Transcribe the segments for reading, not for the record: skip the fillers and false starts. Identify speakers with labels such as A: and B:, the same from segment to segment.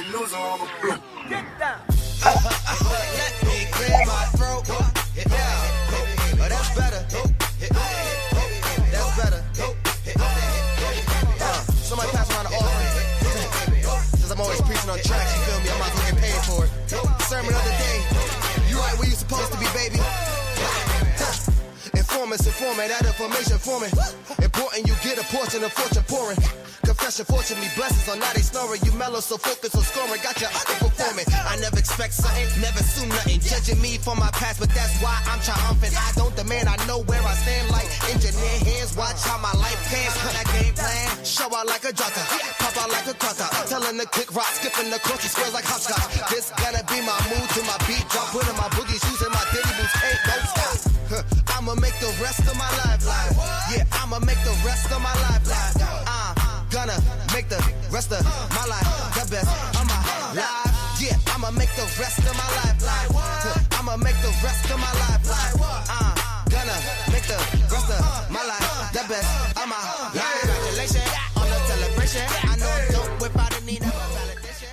A: Get down. Let me clear my throat. Oh, that's better. That's better. Somebody pass around the offering. Since I'm always preaching on tracks, you feel me? I might as well get paid for it. Sermon of the day. You right where you supposed to be, baby. Informant, that information for me. Important, you get a portion of fortune pouring. Confession, fortunately, blessings on now they snoring. You mellow, so focus on scoring. Got your underperforming. I never expect something, never assume nothing. Judging me for my past, but that's why I'm triumphant. I don't demand, I know where I stand like engineer hands. Watch how my life pans. Cut that game plan. Show out like a jotter. Pop out like a cutter. Telling the kick rock, skipping the course, squares like hopscotch. This gonna be my mood to my beat drop. Putting my boogie shoes in my diddy boots. Ain't no stop. I'ma make the rest of my life live. Yeah, I'ma make the rest of my life live. Gonna make the rest of my life the best of my life. Yeah, I'ma make the rest of my life live. I'ma make the rest of my life live. Gonna make the rest of my life the best of my life. Congratulations on the celebration. I know I don't whip out a need of validation.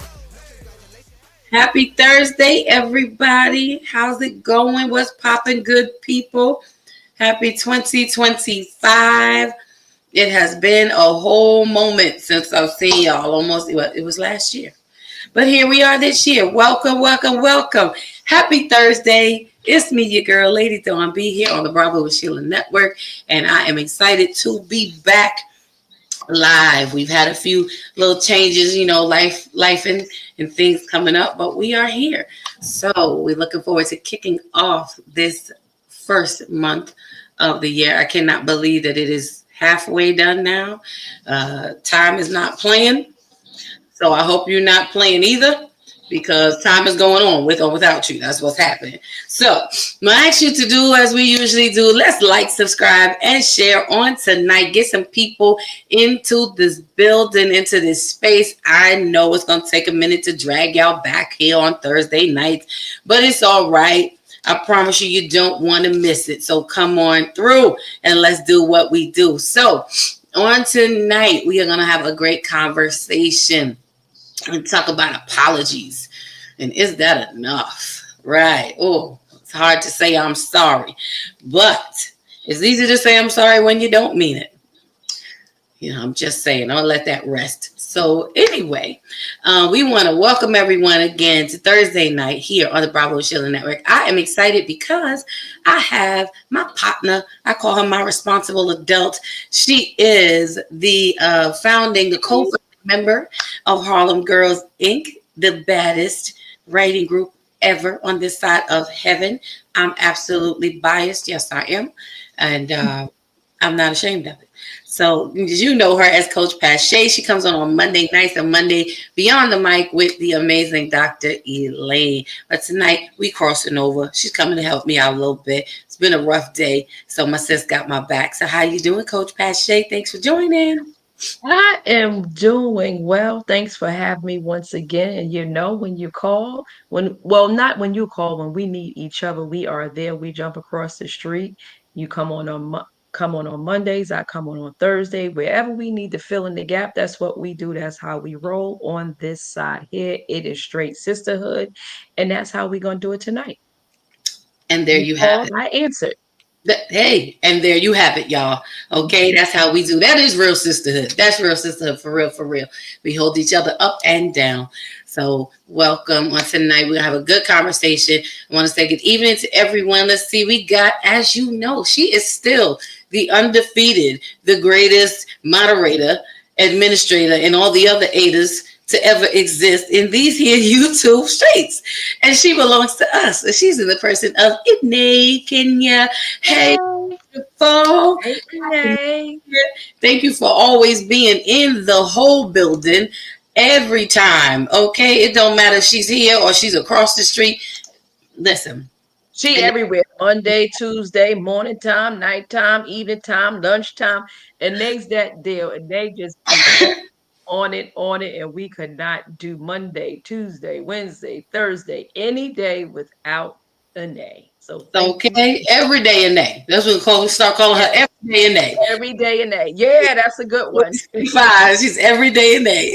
B: Happy Thursday, everybody. How's it going? What's popping, good people? Happy 2025. It has been a whole moment since I've seen y'all. Almost, it was last year. But here we are this year. Welcome, welcome, welcome. Happy Thursday. It's me, your girl, Lady Dawn B, here on the Bravo with Sheila Network. And I am excited to be back live. We've had a few little changes, life and things coming up, but we are here. So we're looking forward to kicking off this first month of the year. I cannot believe that it is halfway done now. Time is not playing. So I hope you're not playing either, because time is going on with or without you. That's what's happening. So I'm going to ask you to do as we usually do. Let's like, subscribe, and share on tonight. Get some people into this building, into this space. I know it's going to take a minute to drag y'all back here on Thursday nights, but it's all right. I promise you, you don't want to miss it. So come on through and let's do what we do. So on tonight, we are going to have a great conversation and talk about apologies. And is that enough? Right. Oh, it's hard to say I'm sorry, but it's easy to say I'm sorry when you don't mean it. I'm just saying, I'll let that rest. So anyway, we want to welcome everyone again to Thursday night here on the Bravo Sheila Network. I am excited because I have my partner. I call her my responsible adult. She is the co-founding member of Harlem Girls Inc., the baddest writing group ever on this side of heaven. I'm absolutely biased. Yes, I am. And I'm not ashamed of it. So you know her as Coach Pache. She comes on Monday nights and Monday Beyond the Mic with the amazing Dr. Elaine. But tonight we crossing over. She's coming to help me out a little bit. It's been a rough day, so my sis got my back. So how you doing, Coach Pache? Thanks for joining.
C: I am doing well. Thanks for having me once again. And when you call, not when you call, when we need each other, we are there. We jump across the street. You come on Mondays. I come on Thursday. Wherever we need to fill in the gap, that's what we do. That's how we roll on this side here. It is straight sisterhood, and that's how we're gonna do it tonight.
B: And there you have it.
C: I answered.
B: Hey, and there you have it, y'all. Okay, that's how we do. That is real sisterhood. That's real sisterhood, for real, for real. We hold each other up and down. So welcome on tonight. We're going to have a good conversation. I want to say good evening to everyone. Let's see, we got, as you know, she is still the undefeated, the greatest moderator, administrator, and all the other ADAs to ever exist in these here YouTube streets. And she belongs to us. And she's in the person of Inay Kenya. Hey, beautiful.
C: Hey.
B: Thank you for always being in the whole building every time. Okay, it don't matter if she's here or she's across the street. Listen.
C: She everywhere. Monday, Tuesday, morning time, nighttime, evening time, lunchtime. And they's that deal. And they just on it, and we could not do Monday, Tuesday, Wednesday, Thursday, any day without Inay. So
B: okay, every day Inay. That's what we start calling her every day Inay.
C: Every day Inay. Yeah, that's a good one.
B: She's every day Inay.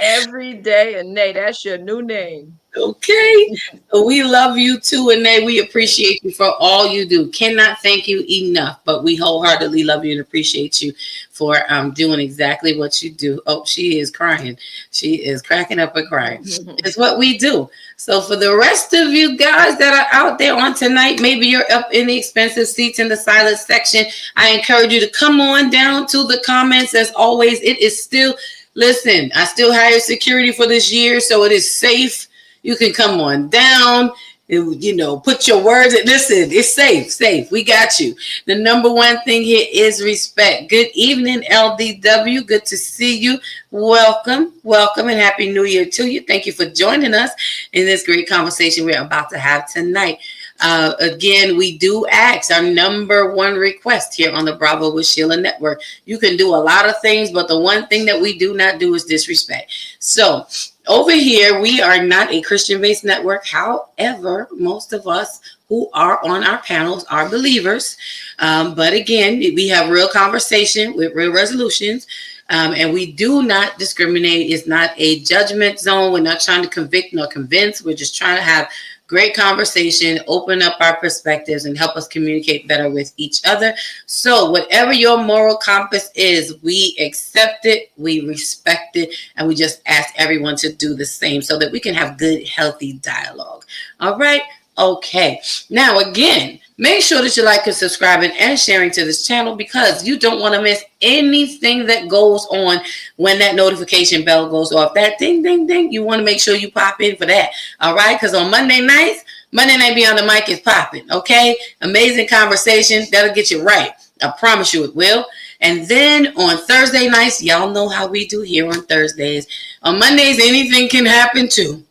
C: Every day, and Nay, that's your new name.
B: Okay. So we love you too, and we appreciate you for all you do. Cannot thank you enough, but we wholeheartedly love you and appreciate you for doing exactly what you do. Oh, she is crying. She is cracking up and crying. It's what we do. So for the rest of you guys that are out there on tonight, maybe you're up in the expensive seats in the silent section. I encourage you to come on down to the comments. As always, it is still, listen, I still hire security for this year, so it is safe. You can come on down, put your words in. Listen, it's safe. We got you. The number one thing here is respect. Good evening, LDW. Good to see you. Welcome, and Happy New Year to you. Thank you for joining us in this great conversation we're about to have tonight. Again, we do ask our number one request here on the Bravo with Sheila Network. You can do a lot of things, but the one thing that we do not do is disrespect. So over here, we are not a Christian-based network. However, most of us who are on our panels are believers. But again, we have real conversation with real resolutions. And we do not discriminate. It's not a judgment zone. We're not trying to convict nor convince. We're just trying to have great conversation, open up our perspectives, and help us communicate better with each other. So whatever your moral compass is, we accept it, we respect it, and we just ask everyone to do the same so that we can have good, healthy dialogue. All right? Okay. Now, again, make sure that you like and subscribing and sharing to this channel, because you don't want to miss anything that goes on when that notification bell goes off. That ding, ding, ding. You want to make sure you pop in for that. All right? Because on Monday Night Beyond the Mic is popping. Okay? Amazing conversation. That'll get you right. I promise you it will. And then on Thursday nights, y'all know how we do here on Thursdays. On Mondays, anything can happen too.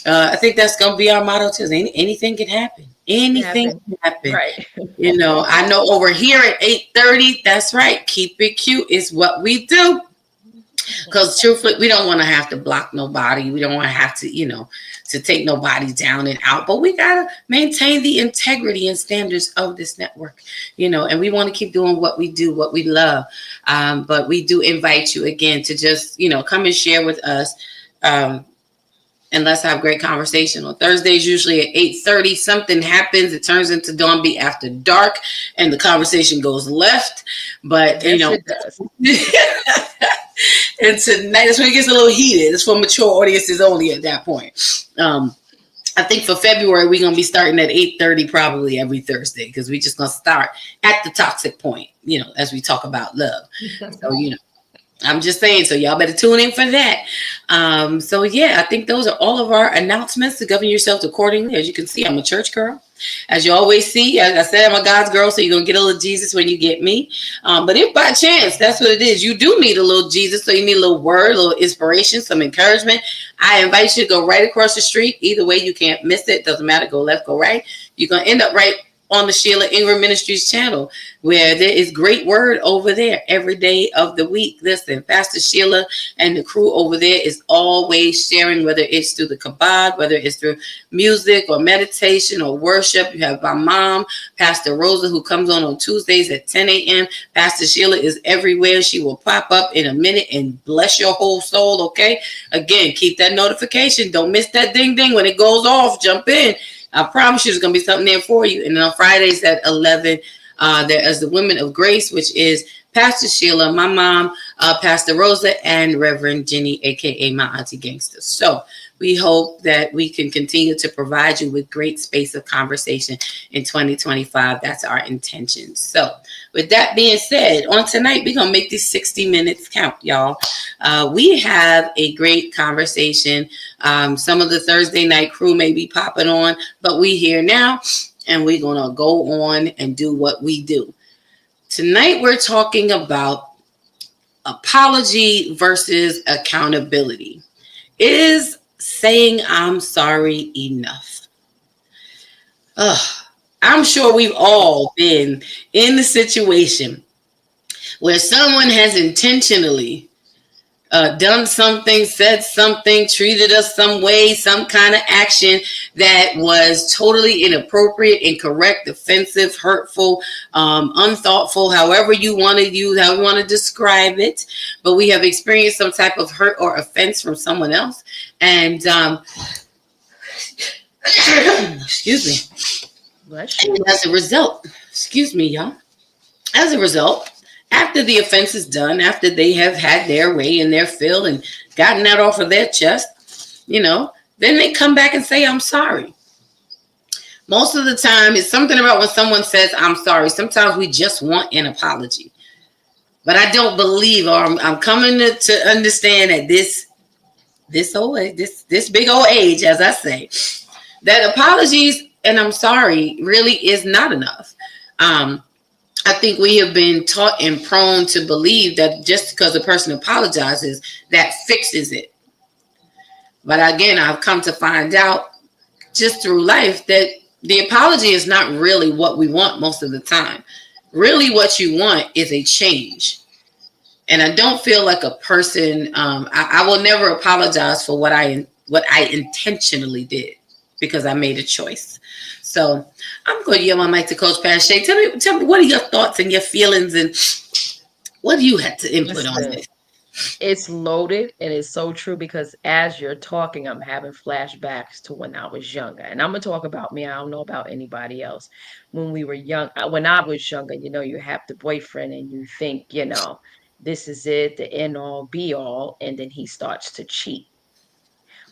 B: I think that's going to be our motto too. Anything can happen. Anything can happen.
C: Right.
B: I know over here at 8:30, that's right. Keep it cute is what we do. Because truthfully, we don't want to have to block nobody. We don't want to have to, to take nobody down and out. But we got to maintain the integrity and standards of this network, and we want to keep doing what we do, what we love. But we do invite you again to just, come and share with us. And let's have great conversation. On Thursdays, usually at 8:30, something happens. It turns into Dawn Be After Dark, and the conversation goes left. But,
C: Yes, it does.
B: And tonight, that's when it gets a little heated. It's for mature audiences only at that point. I think for February, we're going to be starting at 8:30 probably every Thursday, because we're just going to start at the toxic point, as we talk about love. So, I'm just saying, so y'all better tune in for that. So yeah, I think those are all of our announcements to govern yourself accordingly. As you can see, I'm a church girl. As you always see, as I said, I'm a God's girl, so you're going to get a little Jesus when you get me. But if by chance, that's what it is, you do need a little Jesus, so you need a little word, a little inspiration, some encouragement, I invite you to go right across the street. Either way, you can't miss it. Doesn't matter. Go left, go right. You're going to end up right on the Sheila Ingram Ministries channel, where there is great word over there every day of the week. Listen, Pastor Sheila and the crew over there is always sharing, whether it's through the kabod, whether it's through music or meditation or worship. You have my mom, Pastor Rosa, who comes on Tuesdays at 10 a.m. Pastor Sheila is everywhere. She will pop up in a minute and bless your whole soul, okay? Again, keep that notification. Don't miss that ding ding. When it goes off, jump in. I promise you there's going to be something there for you. And then on Fridays at 11, there is the Women of Grace, which is Pastor Sheila, my mom, Pastor Rosa, and Reverend Jenny, a.k.a. my auntie gangster. So we hope that we can continue to provide you with great space of conversation in 2025. That's our intention. So with that being said, on tonight, we're going to make these 60 minutes count, y'all. We have a great conversation. Some of the Thursday night crew may be popping on, but we here now, and we're going to go on and do what we do. Tonight, we're talking about apology versus accountability. Is saying I'm sorry enough? I'm sure we've all been in the situation where someone has intentionally done something, said something, treated us some way, some kind of action that was totally inappropriate, incorrect, offensive, hurtful, unthoughtful, however you want to use, how you want to describe it. But we have experienced some type of hurt or offense from someone else. And excuse me. And as a result, excuse me, y'all. As a result, after the offense is done, after they have had their way and their fill and gotten that off of their chest, then they come back and say, I'm sorry. Most of the time, it's something about when someone says, I'm sorry. Sometimes we just want an apology. But I don't believe, or I'm coming to understand at this big old age, as I say, that apologies and I'm sorry really is not enough. I think we have been taught and prone to believe that just because a person apologizes, that fixes it. But again, I've come to find out just through life that the apology is not really what we want most of the time. Really what you want is a change. And I don't feel like a person, I will never apologize for what I intentionally did because I made a choice. So I'm going to yield my mic to Coach Pache. Tell me, what are your thoughts and your feelings, and what do you have to input on this?
C: It's loaded, and it's so true because as you're talking, I'm having flashbacks to when I was younger. And I'm going to talk about me. I don't know about anybody else. When we were young, when I was younger, you have the boyfriend and you think, this is it, the end all be all. And then he starts to cheat.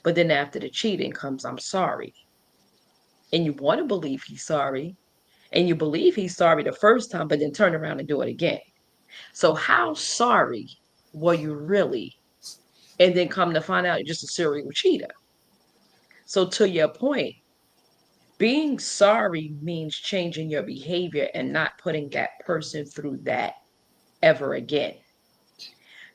C: But then after the cheating comes, I'm sorry. And you want to believe he's sorry, and you believe he's sorry the first time, but then turn around and do it again. So how sorry were you really? And then come to find out you're just a serial cheater. So to your point, being sorry means changing your behavior and not putting that person through that ever again.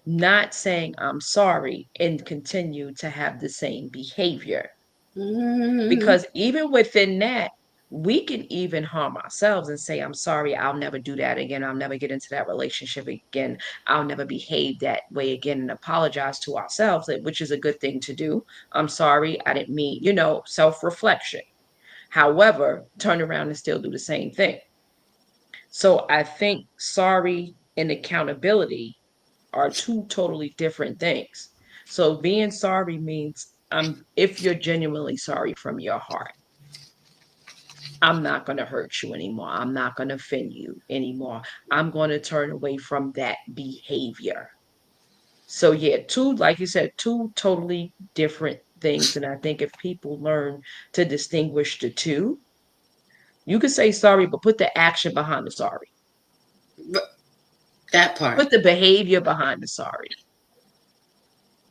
C: Not saying I'm sorry and continue to have the same behavior. Because even within that, we can even harm ourselves and say, I'm sorry, I'll never do that again. I'll never get into that relationship again. I'll never behave that way again, and apologize to ourselves, which is a good thing to do. I'm sorry, I didn't mean, self-reflection. However, turn around and still do the same thing. So I think sorry and accountability are two totally different things. So being sorry means if you're genuinely sorry from your heart, I'm not going to hurt you anymore. I'm not going to offend you anymore. I'm going to turn away from that behavior. So yeah, like you said, two totally different things. And I think if people learn to distinguish the two, you could say sorry, but put the action behind the sorry.
B: That part.
C: Put the behavior behind the sorry.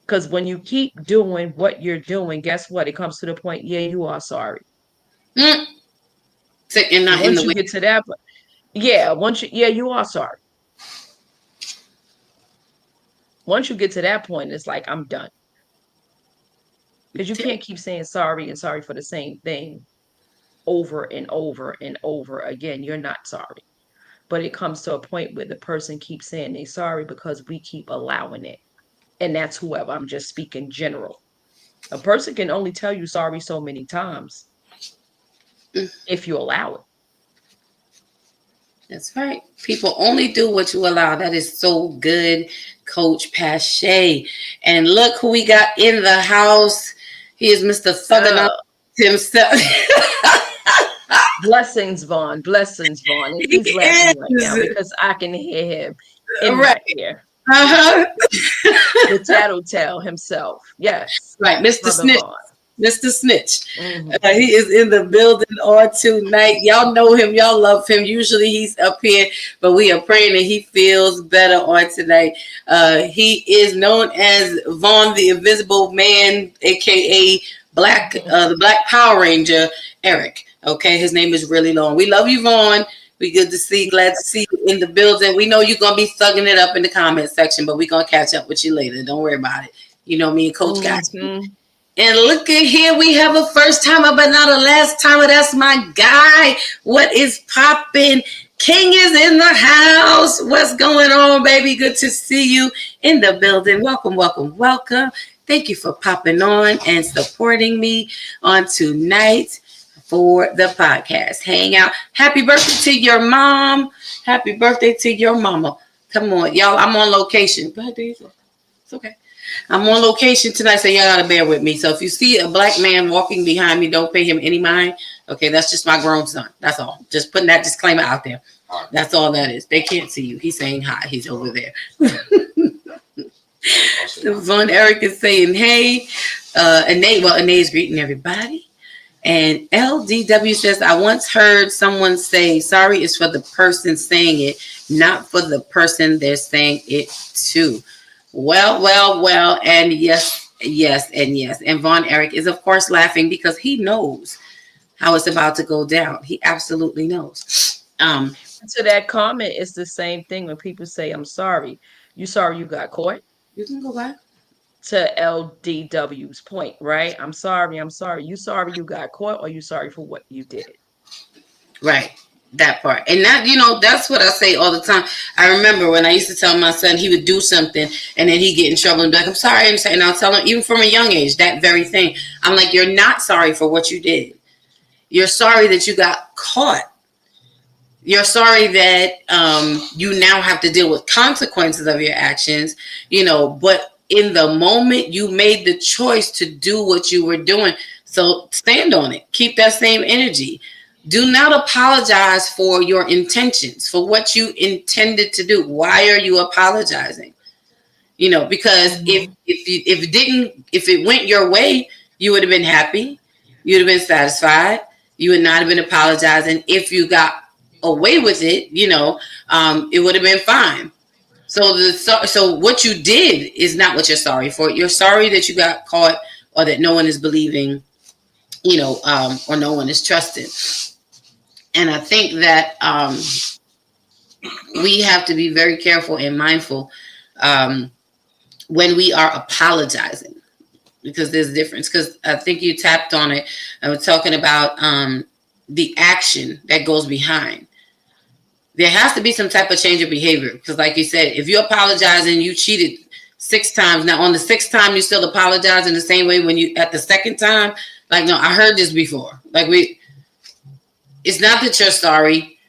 C: Because when you keep doing what you're doing, guess what? It comes to the point, you are sorry.
B: So you're not
C: once you get to that point, you are sorry. Once you get to that point, it's like, I'm done. Because you can't keep saying sorry and sorry for the same thing over and over and over again. You're not sorry. But it comes to a point where the person keeps saying they're sorry because we keep allowing it. And that's whoever. I'm just speaking general. A person can only tell you sorry so many times if you allow it.
B: That's right. People only do what you allow. That is so good, Coach Pache. And look who we got in the house. He is Mr. Thugging himself.
C: Blessings, Vaughn. Blessings, Vaughn. And he's laughing right now because I can hear him in right here. The tattletale himself. Yes.
B: Right. Mr. Snitch. Mr. Snitch. Mm-hmm. He is in the building on tonight. Y'all know him. Y'all love him. Usually he's up here, but we are praying that he feels better on tonight. He is known as Vaughn the Invisible Man, a.k.a. the Black Power Ranger, Eric. Okay, his name is really long. We love you, Vaughn. We good to see. Glad to see you in the building. We know you're going to be thugging it up in the comment section, but we're going to catch up with you later. Don't worry about it. You know me and Coach got you. And look at here. We have a first timer, but not a last timer. That's my guy. What is popping? King is in the house. What's going on, baby? Good to see you in the building. Welcome, welcome, welcome. Thank you for popping on and supporting me on tonight for the podcast. Hang out. Happy birthday to your mom. Happy birthday to your mama. Come on, y'all. I'm on location. Go ahead, Dave. It's okay. I'm on location tonight, so y'all gotta bear with me. So if you see a black man walking behind me, don't pay him any mind. Okay, that's just my grown son. That's all. Just putting that disclaimer out there. That's all that is. They can't see you. He's saying hi. He's over there. Von Eric is saying hey. Anae's greeting everybody. And LDW says, I once heard someone say, sorry is for the person saying it, not for the person they're saying it to. Well, and yes. And Von Eric is, of course, laughing because he knows how it's about to go down. He absolutely knows.
C: So that comment is the same thing when people say, I'm sorry. You sorry you got caught?
B: You can go back.
C: To LDW's point, right? I'm sorry. You sorry you got caught, or you sorry for what you did?
B: Right. That part. And that, that's what I say all the time. I remember when I used to tell my son he would do something and then he'd get in trouble and be like, I'm sorry. And I'll tell him, even from a young age, that very thing. I'm like, you're not sorry for what you did. You're sorry that you got caught. You're sorry that you now have to deal with consequences of your actions, but in the moment you made the choice to do what you were doing. So stand on it. Keep that same energy. Do not apologize for your intentions, for what you intended to do. Why are you apologizing? Because if it went your way, you would have been happy. You'd have been satisfied. You would not have been apologizing. If you got away with it, it would have been fine. So what you did is not what you're sorry for. You're sorry that you got caught, or that no one is believing, or no one is trusting. And I think that we have to be very careful and mindful when we are apologizing, because there's a difference. Because I think you tapped on it. I was talking about the action that goes behind. There has to be some type of change of behavior. Because like you said, if you apologize and you cheated 6 times, now on the 6th time, you still apologize in the same way when you, at the 2nd time, like, no, I heard this before. It's not that you're sorry.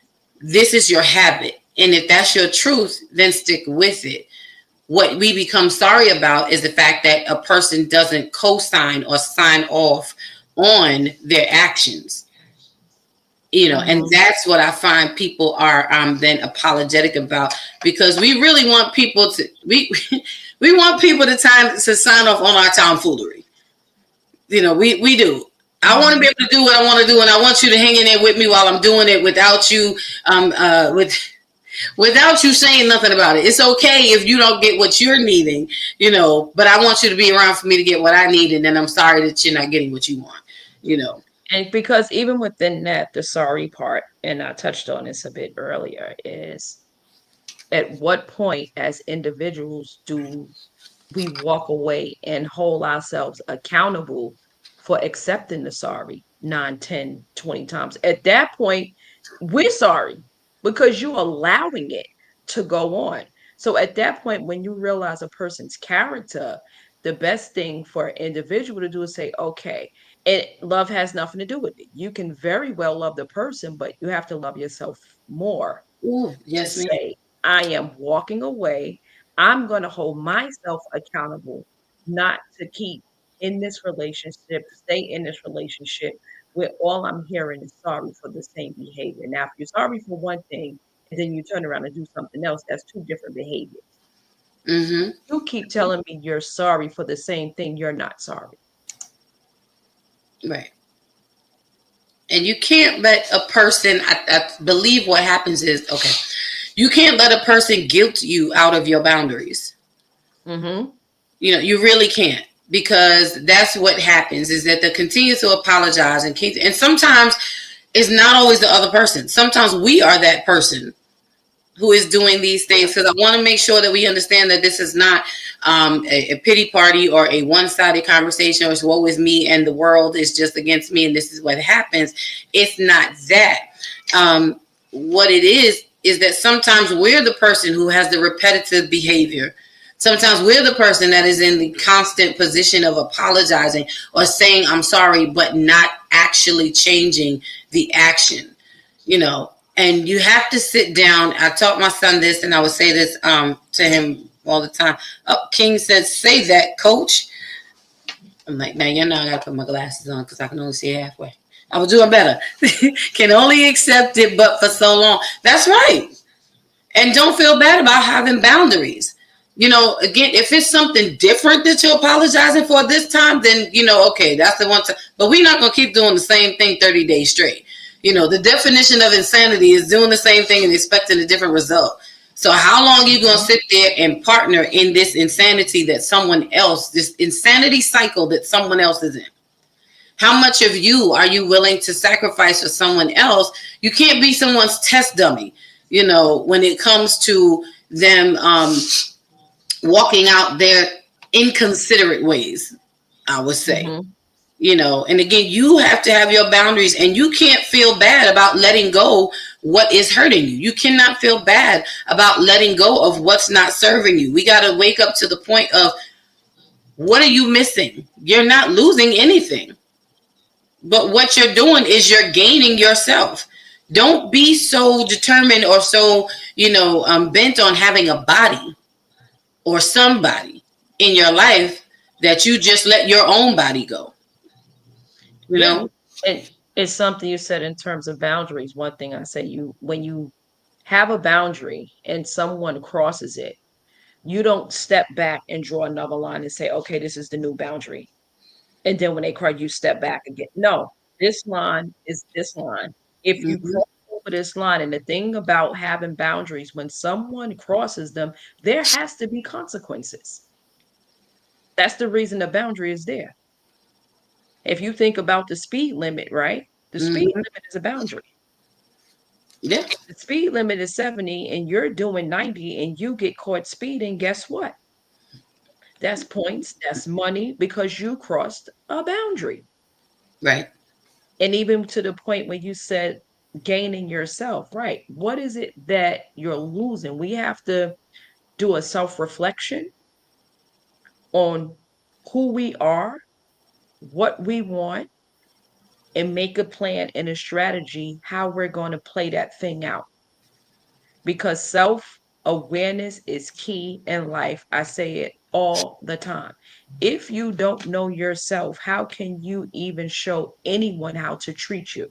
B: This is your habit. And if that's your truth, then stick with it. What we become sorry about is the fact that a person doesn't co-sign or sign off on their actions. And that's what I find people are then apologetic about, because we really want people to we want people to sign off on our tomfoolery. We do. I want to be able to do what I want to do, and I want you to hang in there with me while I'm doing it without you without you saying nothing about it. It's okay if you don't get what you're needing, but I want you to be around for me to get what I need, and then I'm sorry that you're not getting what you want,
C: And because even within that, the sorry part, and I touched on this a bit earlier, is at what point as individuals do we walk away and hold ourselves accountable for accepting the sorry 9, 10, 20 times? At that point, we're sorry because you're allowing it to go on. So at that point, when you realize a person's character, the best thing for an individual to do is say, okay, and love has nothing to do with it. You can very well love the person, but you have to love yourself more.
B: Ooh, yes,
C: to say, I am walking away. I'm going to hold myself accountable, not to keep in this relationship, stay in this relationship where all I'm hearing is sorry for the same behavior. Now, if you're sorry for one thing and then you turn around and do something else, that's 2 different behaviors.
B: Mm-hmm.
C: You keep telling me you're sorry for the same thing, you're not sorry.
B: Right. And you can't let a person, I believe what happens is, okay, you can't let a person guilt you out of your boundaries.
C: Mm-hmm.
B: You really can't, because that's what happens, is that they continue to apologize and sometimes it's not always the other person. Sometimes we are that person who is doing these things, because I want to make sure that we understand that this is not a pity party or a one-sided conversation, or it's woe is me and the world is just against me and this is what happens. It's not that. what it is that sometimes we're the person who has the repetitive behavior. Sometimes we're the person that is in the constant position of apologizing or saying I'm sorry, but not actually changing the action, you know. And you have to sit down. I taught my son this, and I would say this to him all the time. King said, "Say that, coach." I'm like, now you know I gotta put my glasses on because I can only see halfway. I was doing better. Can only accept it, but for so long. That's right. And don't feel bad about having boundaries. You know, again, if it's something different that you're apologizing for this time, then, you know, okay, that's the one time. But we're not going to keep doing the same thing 30 days straight. You know, the definition of insanity is doing the same thing and expecting a different result. So how long are you going to sit there and partner in this insanity that someone else, this insanity cycle that someone else is in? How much of you are you willing to sacrifice for someone else? You can't be someone's test dummy, you know, when it comes to them walking out their inconsiderate ways, I would say. Mm-hmm. You know, and again, you have to have your boundaries, and you can't feel bad about letting go what is hurting you. You cannot feel bad about letting go of what's not serving you. We got to wake up to the point of, what are you missing? You're not losing anything. But what you're doing is you're gaining yourself. Don't be so determined or so, you know, bent on having a body or somebody in your life that you just let your own body go. You know?
C: And it's something you said in terms of boundaries. One thing I say, when you have a boundary and someone crosses it, you don't step back and draw another line and say, okay, this is the new boundary. And then when they cry, you step back again. No, this line is this line. If you cross over this line, and the thing about having boundaries, when someone crosses them, there has to be consequences. That's the reason the boundary is there. If you think about the speed limit, right? The speed limit is a boundary.
B: Yeah.
C: The speed limit is 70 and you're doing 90 and you get caught speeding, guess what? That's points, that's money, because you crossed a boundary.
B: Right.
C: And even to the point where you said gaining yourself, right? What is it that you're losing? We have to do a self-reflection on who we are, what we want, and make a plan and a strategy how we're going to play that thing out. Because self-awareness is key in life. I say it all the time. If you don't know yourself, how can you even show anyone how to treat you?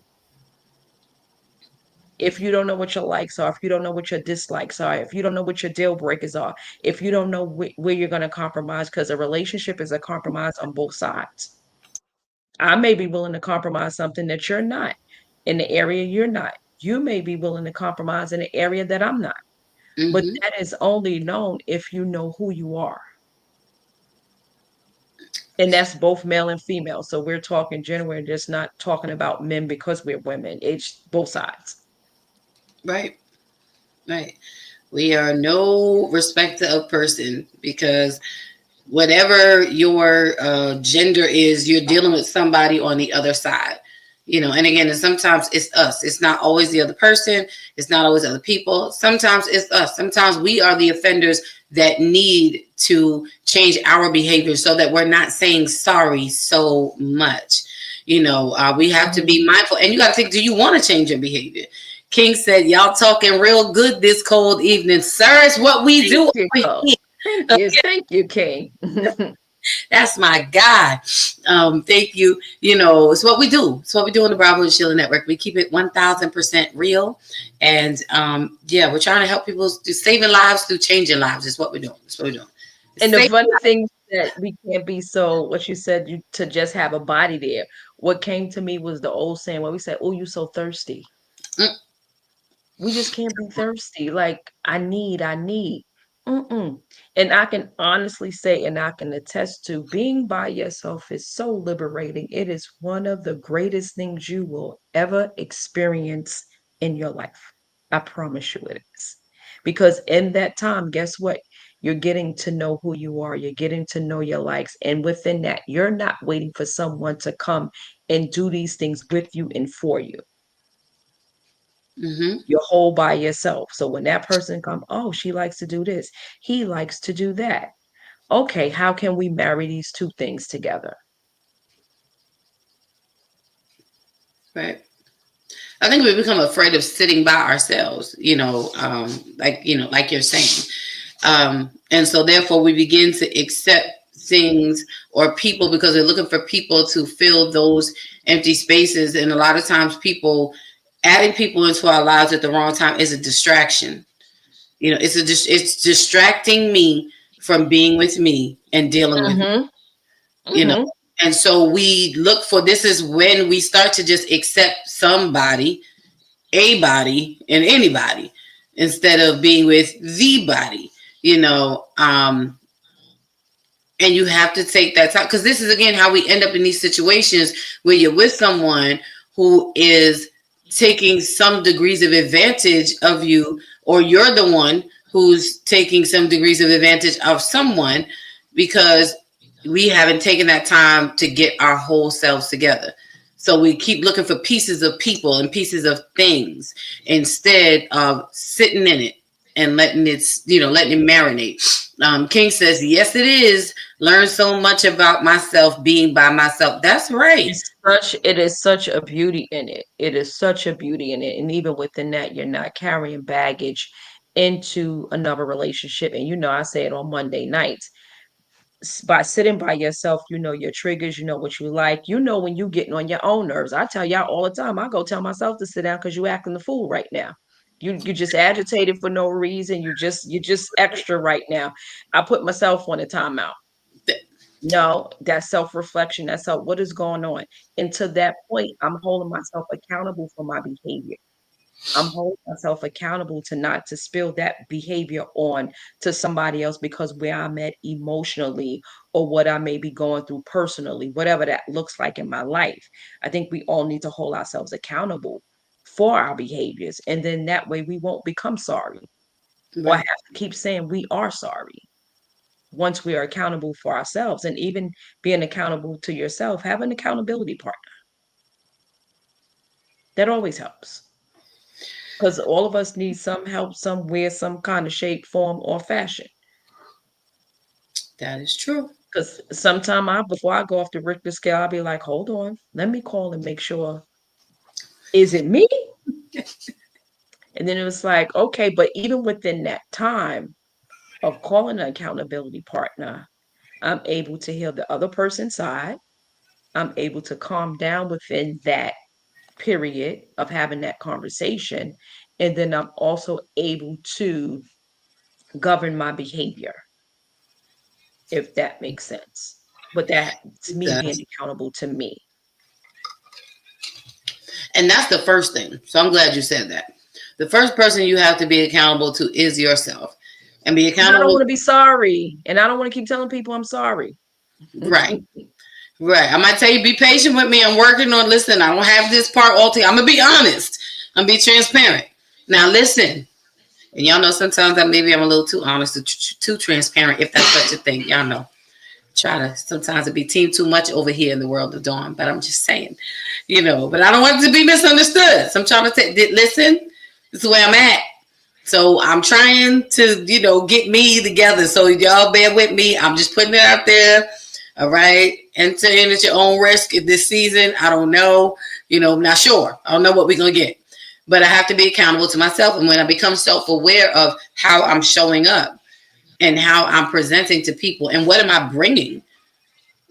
C: If you don't know what your likes are, if you don't know what your dislikes are, if you don't know what your deal breakers are, if you don't know where you're going to compromise, because a relationship is a compromise on both sides. I may be willing to compromise something that you're not in the area you're not. You may be willing to compromise in the area that I'm not. But that is only known if you know who you are. And that's both male and female. So we're talking general, we're just not talking about men because we're women. It's both sides.
B: Right. Right. We are no respecter of person, because whatever your gender is, you're dealing with somebody on the other side. You know, and again, sometimes it's us. It's not always the other person. It's not always other people. Sometimes it's us. Sometimes we are the offenders that need to change our behavior so that we're not saying sorry so much. You know, we have to be mindful. And you got to think, do you want to change your behavior? King said, y'all talking real good this cold evening. Sir, it's what we do.
C: Thank you, King.
B: That's my guy. Thank you. You know, it's what we do. It's what we do on the Bravo and Sheila Network. We keep it 1000% real. And yeah, we're trying to help people do saving lives through changing lives. Is what we're doing. That's what we're doing.
C: And the funny thing that we can't be so, what you said, to just have a body there. What came to me was the old saying where we said, oh, you so thirsty. We just can't be thirsty. Like, I need. And I can honestly say, and I can attest to, being by yourself is so liberating. It is one of the greatest things you will ever experience in your life. I promise you it is. Because in that time, guess what? You're getting to know who you are. You're getting to know your likes. And within that, you're not waiting for someone to come and do these things with you and for you.
B: Mm-hmm.
C: You're whole by yourself. So when that person come, oh, she likes to do this, he likes to do that. Okay, how can we marry these two things together?
B: Right. I think we become afraid of sitting by ourselves, like you're saying. And so therefore we begin to accept things or people because we're looking for people to fill those empty spaces. And a lot of times adding people into our lives at the wrong time is a distraction. It's distracting me from being with me and dealing with me,
C: Mm-hmm.
B: you know.
C: Mm-hmm.
B: And so we look for, this is when we start to just accept somebody, a body, and anybody instead of being with the body, and you have to take that time, because this is again how we end up in these situations where you're with someone who is taking some degrees of advantage of you, or you're the one who's taking some degrees of advantage of someone, because we haven't taken that time to get our whole selves together. So we keep looking for pieces of people and pieces of things instead of sitting in it and letting it marinate. King says, yes, it is. Learn so much about myself being by myself. That's right.
C: It is such a beauty in it. It is such a beauty in it. And even within that, you're not carrying baggage into another relationship. And I say it on Monday nights. By sitting by yourself, you know your triggers, you know what you like, when you getting on your own nerves. I tell y'all all the time, I go tell myself to sit down because you acting the fool right now. You just agitated for no reason. You just extra right now. I put myself on a timeout. No, that's self-reflection. That's what is going on. And to that point, I'm holding myself accountable for my behavior. I'm holding myself accountable to spill that behavior on to somebody else, because where I'm at emotionally, or what I may be going through personally, whatever that looks like in my life. I think we all need to hold ourselves accountable for our behaviors. And then that way we won't become sorry, or
B: Right.
C: have to keep saying we are sorry. Once we are accountable for ourselves, and even being accountable to yourself, have an accountability partner. That always helps. Because all of us need some help somewhere, some kind of shape, form, or fashion.
B: That is true.
C: Because before I go off the Richter scale, I'll be like, hold on, let me call and make sure, is it me? And then it was like, okay, but even within that time of calling an accountability partner, I'm able to hear the other person's side. I'm able to calm down within that period of having that conversation. And then I'm also able to govern my behavior, if that makes sense. But that's
B: It
C: me being
B: does.
C: accountable to me.
B: And that's the first thing. So I'm glad you said that. The first person you have to be accountable to is yourself. And be
C: Because I don't
B: accountable.
C: want to be sorry. And I don't want to keep telling people I'm sorry.
B: Right. Right. I might tell you, be patient with me. I'm working on, listen, I don't have this part all together. I'm going to be honest. I'm going to be transparent. Now, listen. And y'all know sometimes maybe I'm a little too honest, too transparent, if that's such a thing. Y'all know. Try to sometimes it be team too much over here in the world of Dawn, but I'm just saying, but I don't want it to be misunderstood. So I'm trying to say, listen, this is where I'm at. So I'm trying to, get me together. So y'all bear with me. I'm just putting it out there. All right. Enter in at your own risk this season. I don't know. I'm not sure. I don't know what we're going to get. But I have to be accountable to myself. And when I become self-aware of how I'm showing up and how I'm presenting to people and what am I bringing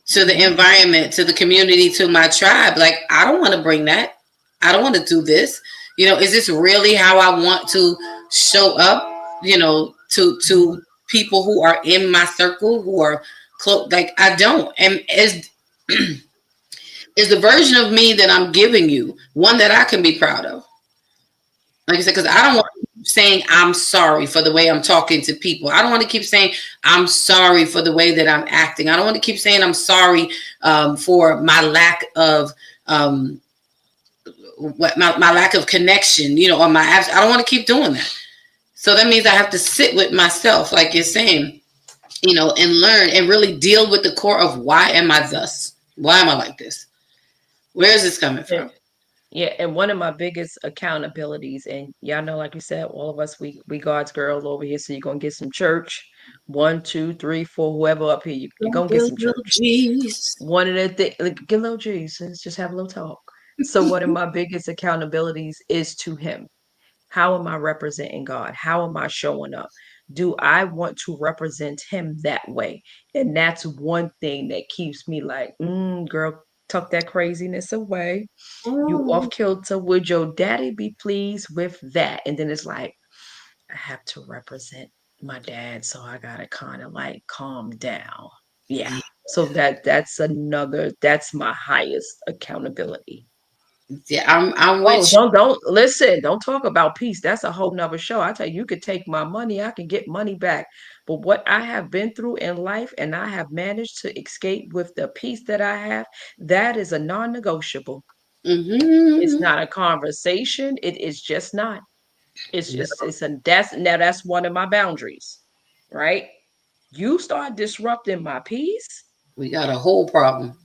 B: to the environment, to the community, to my tribe, like, I don't want to bring that. I don't want to do this. Is this really how I want to show up, to people who are in my circle, who are close? Like, I don't. And is the version of me that I'm giving you one that I can be proud of? Like I said, because I don't want to keep saying I'm sorry for the way I'm talking to people. I don't want to keep saying I'm sorry for the way that I'm acting. I don't want to keep saying I'm sorry for my lack of my lack of connection, or my absence. I don't want to keep doing that. So that means I have to sit with myself, like you're saying, and learn and really deal with the core of why am I thus? Why am I like this? Where is this coming from?
C: Yeah, and one of my biggest accountabilities, and y'all know, like you said, all of us, we God's girl over here, so you're gonna get some church. 1, 2, 3, 4, whoever up here, you're gonna get some church.
B: Jesus.
C: One of the things, like, get a little Jesus, just have a little talk. So one of my biggest accountabilities is to him. How am I representing God? How am I showing up? Do I want to represent him that way? And that's one thing that keeps me like, girl, tuck that craziness away. You
B: Oh,
C: off kilter. Would your daddy be pleased with that? And then it's like, I have to represent my dad, so I gotta kind of like calm down. Yeah. So that's my highest accountability.
B: yeah, I'm
C: Oh,
B: with you.
C: don't listen. Don't talk about peace. That's a whole nother show. I tell you, you could take my money, I can get money back. But what I have been through in life and I have managed to escape with the peace that I have, that is a non-negotiable. It's
B: Mm-hmm.
C: not a conversation. It is just not. That's one of my boundaries, right? You start disrupting my peace.
B: We got a whole problem.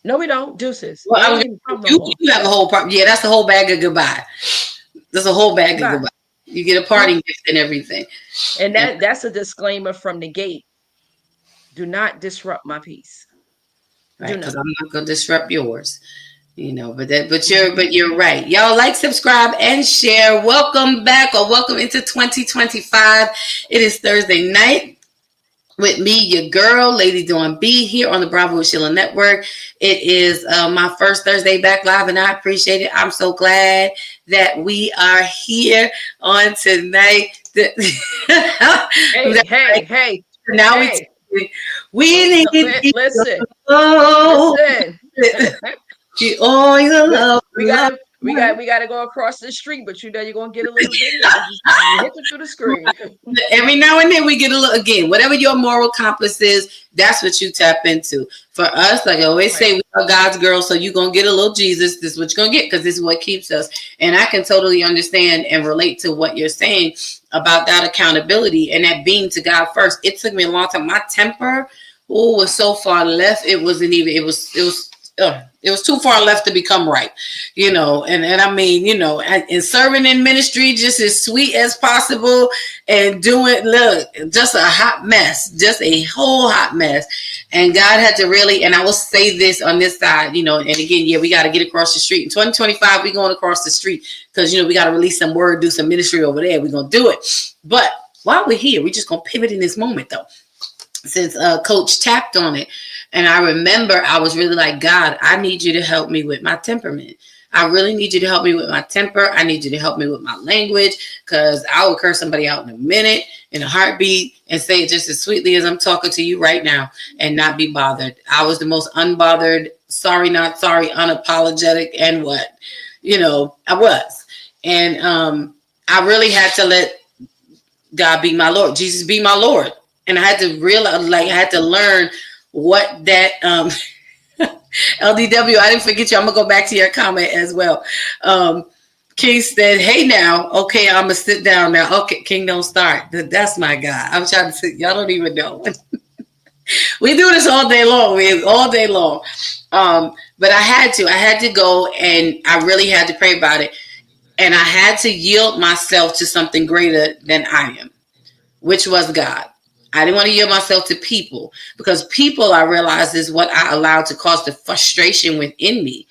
C: No, we don't. Deuces.
B: Well,
C: We
B: I
C: ain't
B: was
C: even problem no
B: you
C: more.
B: you have a whole problem. Yeah, that's the whole bag of goodbye. That's a whole bag of
C: Goodbye.
B: goodbye. You get a party gift and everything.
C: And
B: And
C: that's a disclaimer from the gate. Do not disrupt my peace.
B: right,
C: Do
B: because
C: not.
B: I'm not gonna disrupt yours.
C: Mhm.
B: You're right. Y'all like, subscribe, and share. Welcome back or welcome into 2025. It is Thursday night with me, your girl, Lady Dawn B, here on the Bravo with Sheila Network. It is my first Thursday back live, and I appreciate it. I'm so glad that we are here on tonight.
C: Hey, hey, hey,
B: Now
C: hey.
B: we
C: No,
B: need you.
C: listen,
B: Oh,
C: listen.
B: oh, you love,
C: we
B: love.
C: gotta we gotta go across the street, but you know you're gonna get a little video. You hit it through the screen.
B: Every now and then we get a little, again, whatever your moral compass is, that's what you tap into. For us, like I always
C: Right.
B: say, we are God's girl, so you're going to get a little Jesus. This is what you're going to get because this is what keeps us. And I can totally understand and relate to what you're saying about that accountability and that being to God first. It took me a long time. My temper, was so far left. It wasn't even, it was too far left to become right, and I mean, and serving in ministry just as sweet as possible and doing, look, just a hot mess, just a whole hot mess. And God had to really, and I will say this on this side, and again, yeah, we got to get across the street. In 2025, we going across the street because, we got to release some word, do some ministry over there. We're going to do it. But while we're here, we're just going to pivot in this moment though, since Coach tapped on it. And I remember I was really like, God, I need you to help me with my temperament. I really need you to help me with my temper. I need you to help me with my language because I will curse somebody out in a minute, in a heartbeat, and say it just as sweetly as I'm talking to you right now and not be bothered. I was the most unbothered, sorry, not sorry, unapologetic, and what? I was. And I really had to let God be my Lord, Jesus be my Lord. And I had to realize, I had to learn what that LDW, I didn't forget you. I'm gonna go back to your comment as well. King said, hey now, okay, I'm gonna sit down now. Okay, King, don't start. That's my guy. I'm trying to sit, y'all don't even know. We do this all day long, all day long. But I had to go, and I really had to pray about it. And I had to yield myself to something greater than I am, which was God. I didn't want to yield myself to people because people, I realized, is what I allowed to cause the frustration within me,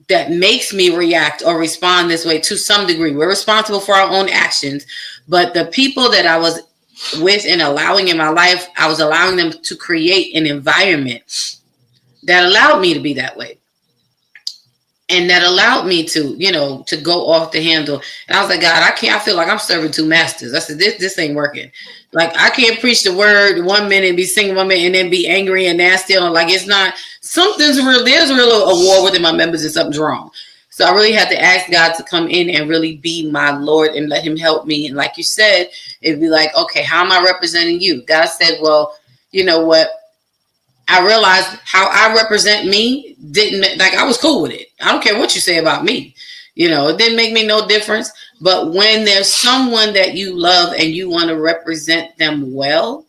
B: that makes me react or respond this way to some degree. We're responsible for our own actions, but the people that I was with and allowing in my life, I was allowing them to create an environment that allowed me to be that way. And that allowed me to, to go off the handle. And I was like, God, I feel like I'm serving two masters. I said, this ain't working. Like, I can't preach the word 1 minute, be singing 1 minute, and then be angry and nasty. Like, it's not, there's really a war within my members and something's wrong. So I really had to ask God to come in and really be my Lord and let him help me. And like you said, it'd be like, okay, how am I representing you? God said, well, you know what? I realized how I represent me I was cool with it. I don't care what you say about me. It didn't make me no difference. But when there's someone that you love and you want to represent them well,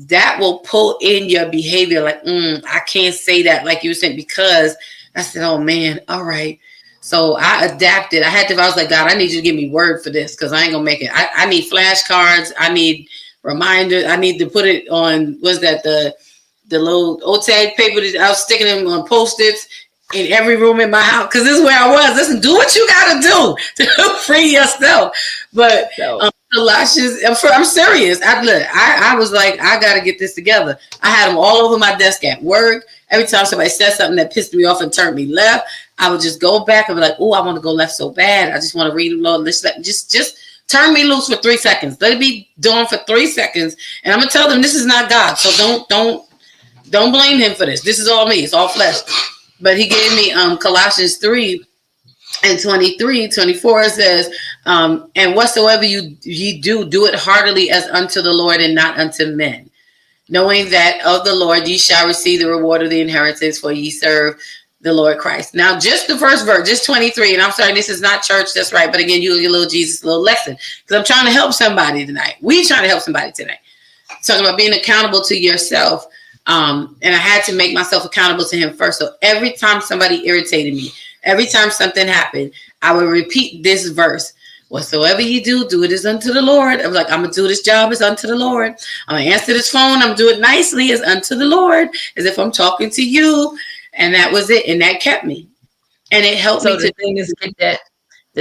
B: that will pull in your behavior. Like, I can't say that, like you said, because I said, oh man, all right. So I adapted. I was like, God, I need you to give me word for this because I ain't gonna make it. I need flashcards. I need reminders. I need to put it on, was that the little old tag paper that I was sticking them on Post-its in every room in my house, because this is where I was. Listen, do what you gotta do to free yourself. But Colossians, I'm serious. I was like, I gotta get this together. I had them all over my desk at work. Every time somebody said something that pissed me off and turned me left, I would just go back and be like, oh, I want to go left so bad. I just want to read them, Lord. Just turn me loose for 3 seconds. Let it be done for 3 seconds. And I'm gonna tell them this is not God. So don't blame him for this. This is all me. It's all flesh. But he gave me Colossians 3 and 23, 24 says, and whatsoever ye do it heartily as unto the Lord and not unto men, knowing that of the Lord ye shall receive the reward of the inheritance, for ye serve the Lord Christ. Now, just the first verse, just 23, and I'm sorry, this is not church, that's right, but again, you get a little Jesus, a little lesson, because I'm trying to help somebody tonight. We trying to help somebody tonight. Talking about being accountable to yourself. And I had to make myself accountable to him first. So every time somebody irritated me, every time something happened, I would repeat this verse. Whatsoever you do it as unto the Lord. I'm like, I'm going to do this job as unto the Lord. I'm going to answer this phone. I'm going to do it nicely as unto the Lord, as if I'm talking to you. And that was it. And that kept me. And it helped me.
C: The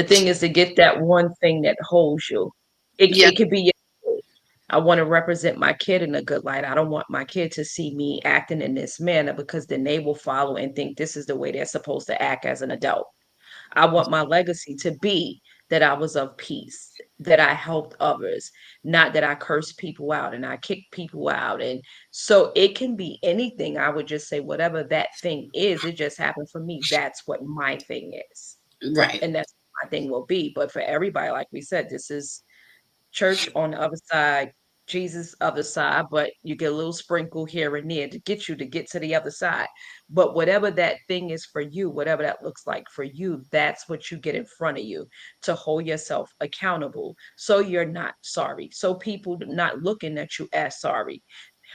C: thing is to get that one thing that holds you. It could be, I want to represent my kid in a good light. I don't want my kid to see me acting in this manner, because then they will follow and think this is the way they're supposed to act as an adult. I want my legacy to be that I was of peace, that I helped others, not that I cursed people out and I kicked people out. And so it can be anything. I would just say whatever that thing is, it just happened for me. That's what my thing is.
B: Right.
C: And that's what my thing will be. But for everybody, like we said, this is church on the other side, Jesus other side, but you get a little sprinkle here and there to get to the other side. But whatever that thing is for you, whatever that looks like for you, that's what you get in front of you to hold yourself accountable, so you're not sorry, so people not looking at you as sorry.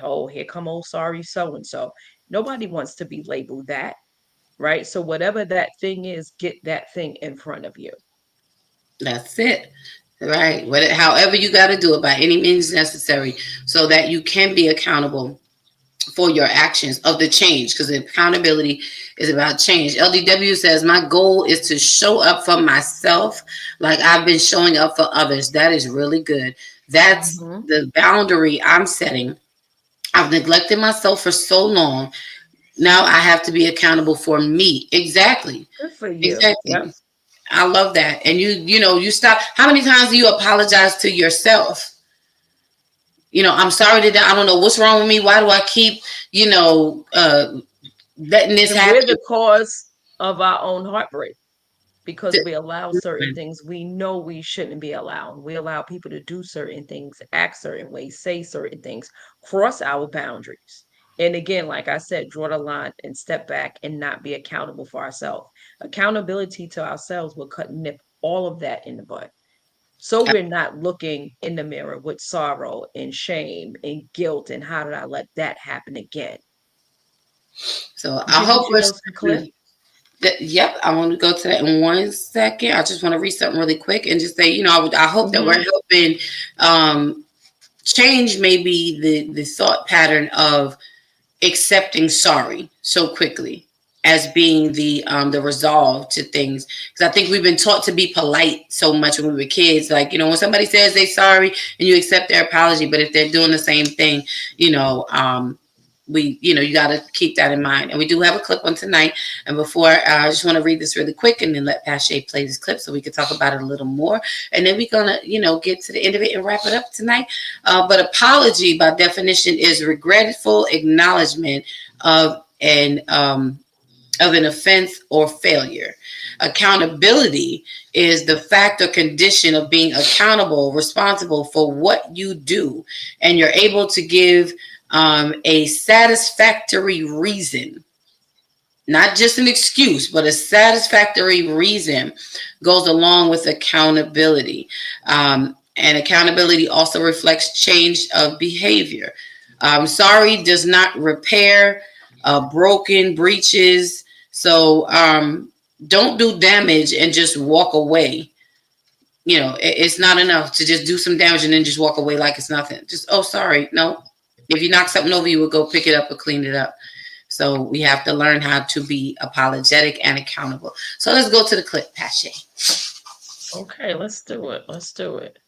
C: Oh, here come old sorry so and so. Nobody wants to be labeled that, right? So whatever that thing is, get that thing in front of you.
B: That's it. Right. However you got to do it, by any means necessary, so that you can be accountable for your actions of the change, because accountability is about change. LDW says, my goal is to show up for myself like I've been showing up for others. That is really good. That's the boundary I'm setting. I've neglected myself for so long. Now I have to be accountable for me. Exactly.
C: Good for you.
B: Exactly.
C: Yep.
B: I love that. And you stop. How many times do you apologize to yourself? I'm sorry that I don't know what's wrong with me. Why do I keep, letting this happen?
C: We're the cause of our own heartbreak, because we allow certain things we know we shouldn't be allowed. We allow people to do certain things, act certain ways, say certain things, cross our boundaries. And again, like I said, draw the line and step back and not be accountable for ourselves. Accountability to ourselves will nip all of that in the bud. So we're not looking in the mirror with sorrow and shame and guilt and how did I let that happen again?
B: So I hope we're clear. Yep, I want to go to that in 1 second. I just want to read something really quick and just say, I hope that we're helping change maybe the thought pattern of accepting sorry so quickly as being the resolve to things, because I think we've been taught to be polite so much when we were kids. Like, when somebody says they're sorry and you accept their apology, but if they're doing the same thing, you got to keep that in mind. And we do have a clip on tonight. And before, I just want to read this really quick and then let Pastor play this clip so we can talk about it a little more. And then we're going to, get to the end of it and wrap it up tonight. But apology by definition is regretful acknowledgement of an offense or failure. Accountability is the fact or condition of being accountable, responsible for what you do, and you're able to give a satisfactory reason, not just an excuse, but a satisfactory reason goes along with accountability. And accountability also reflects change of behavior. Sorry does not repair broken breaches, So don't do damage and just walk away. It's not enough to just do some damage and then just walk away like it's nothing. Just, oh, sorry. No. If you knock something over, you would go pick it up or clean it up. So we have to learn how to be apologetic and accountable. So let's go to the clip, Pache.
C: Okay, let's do it. Let's do it.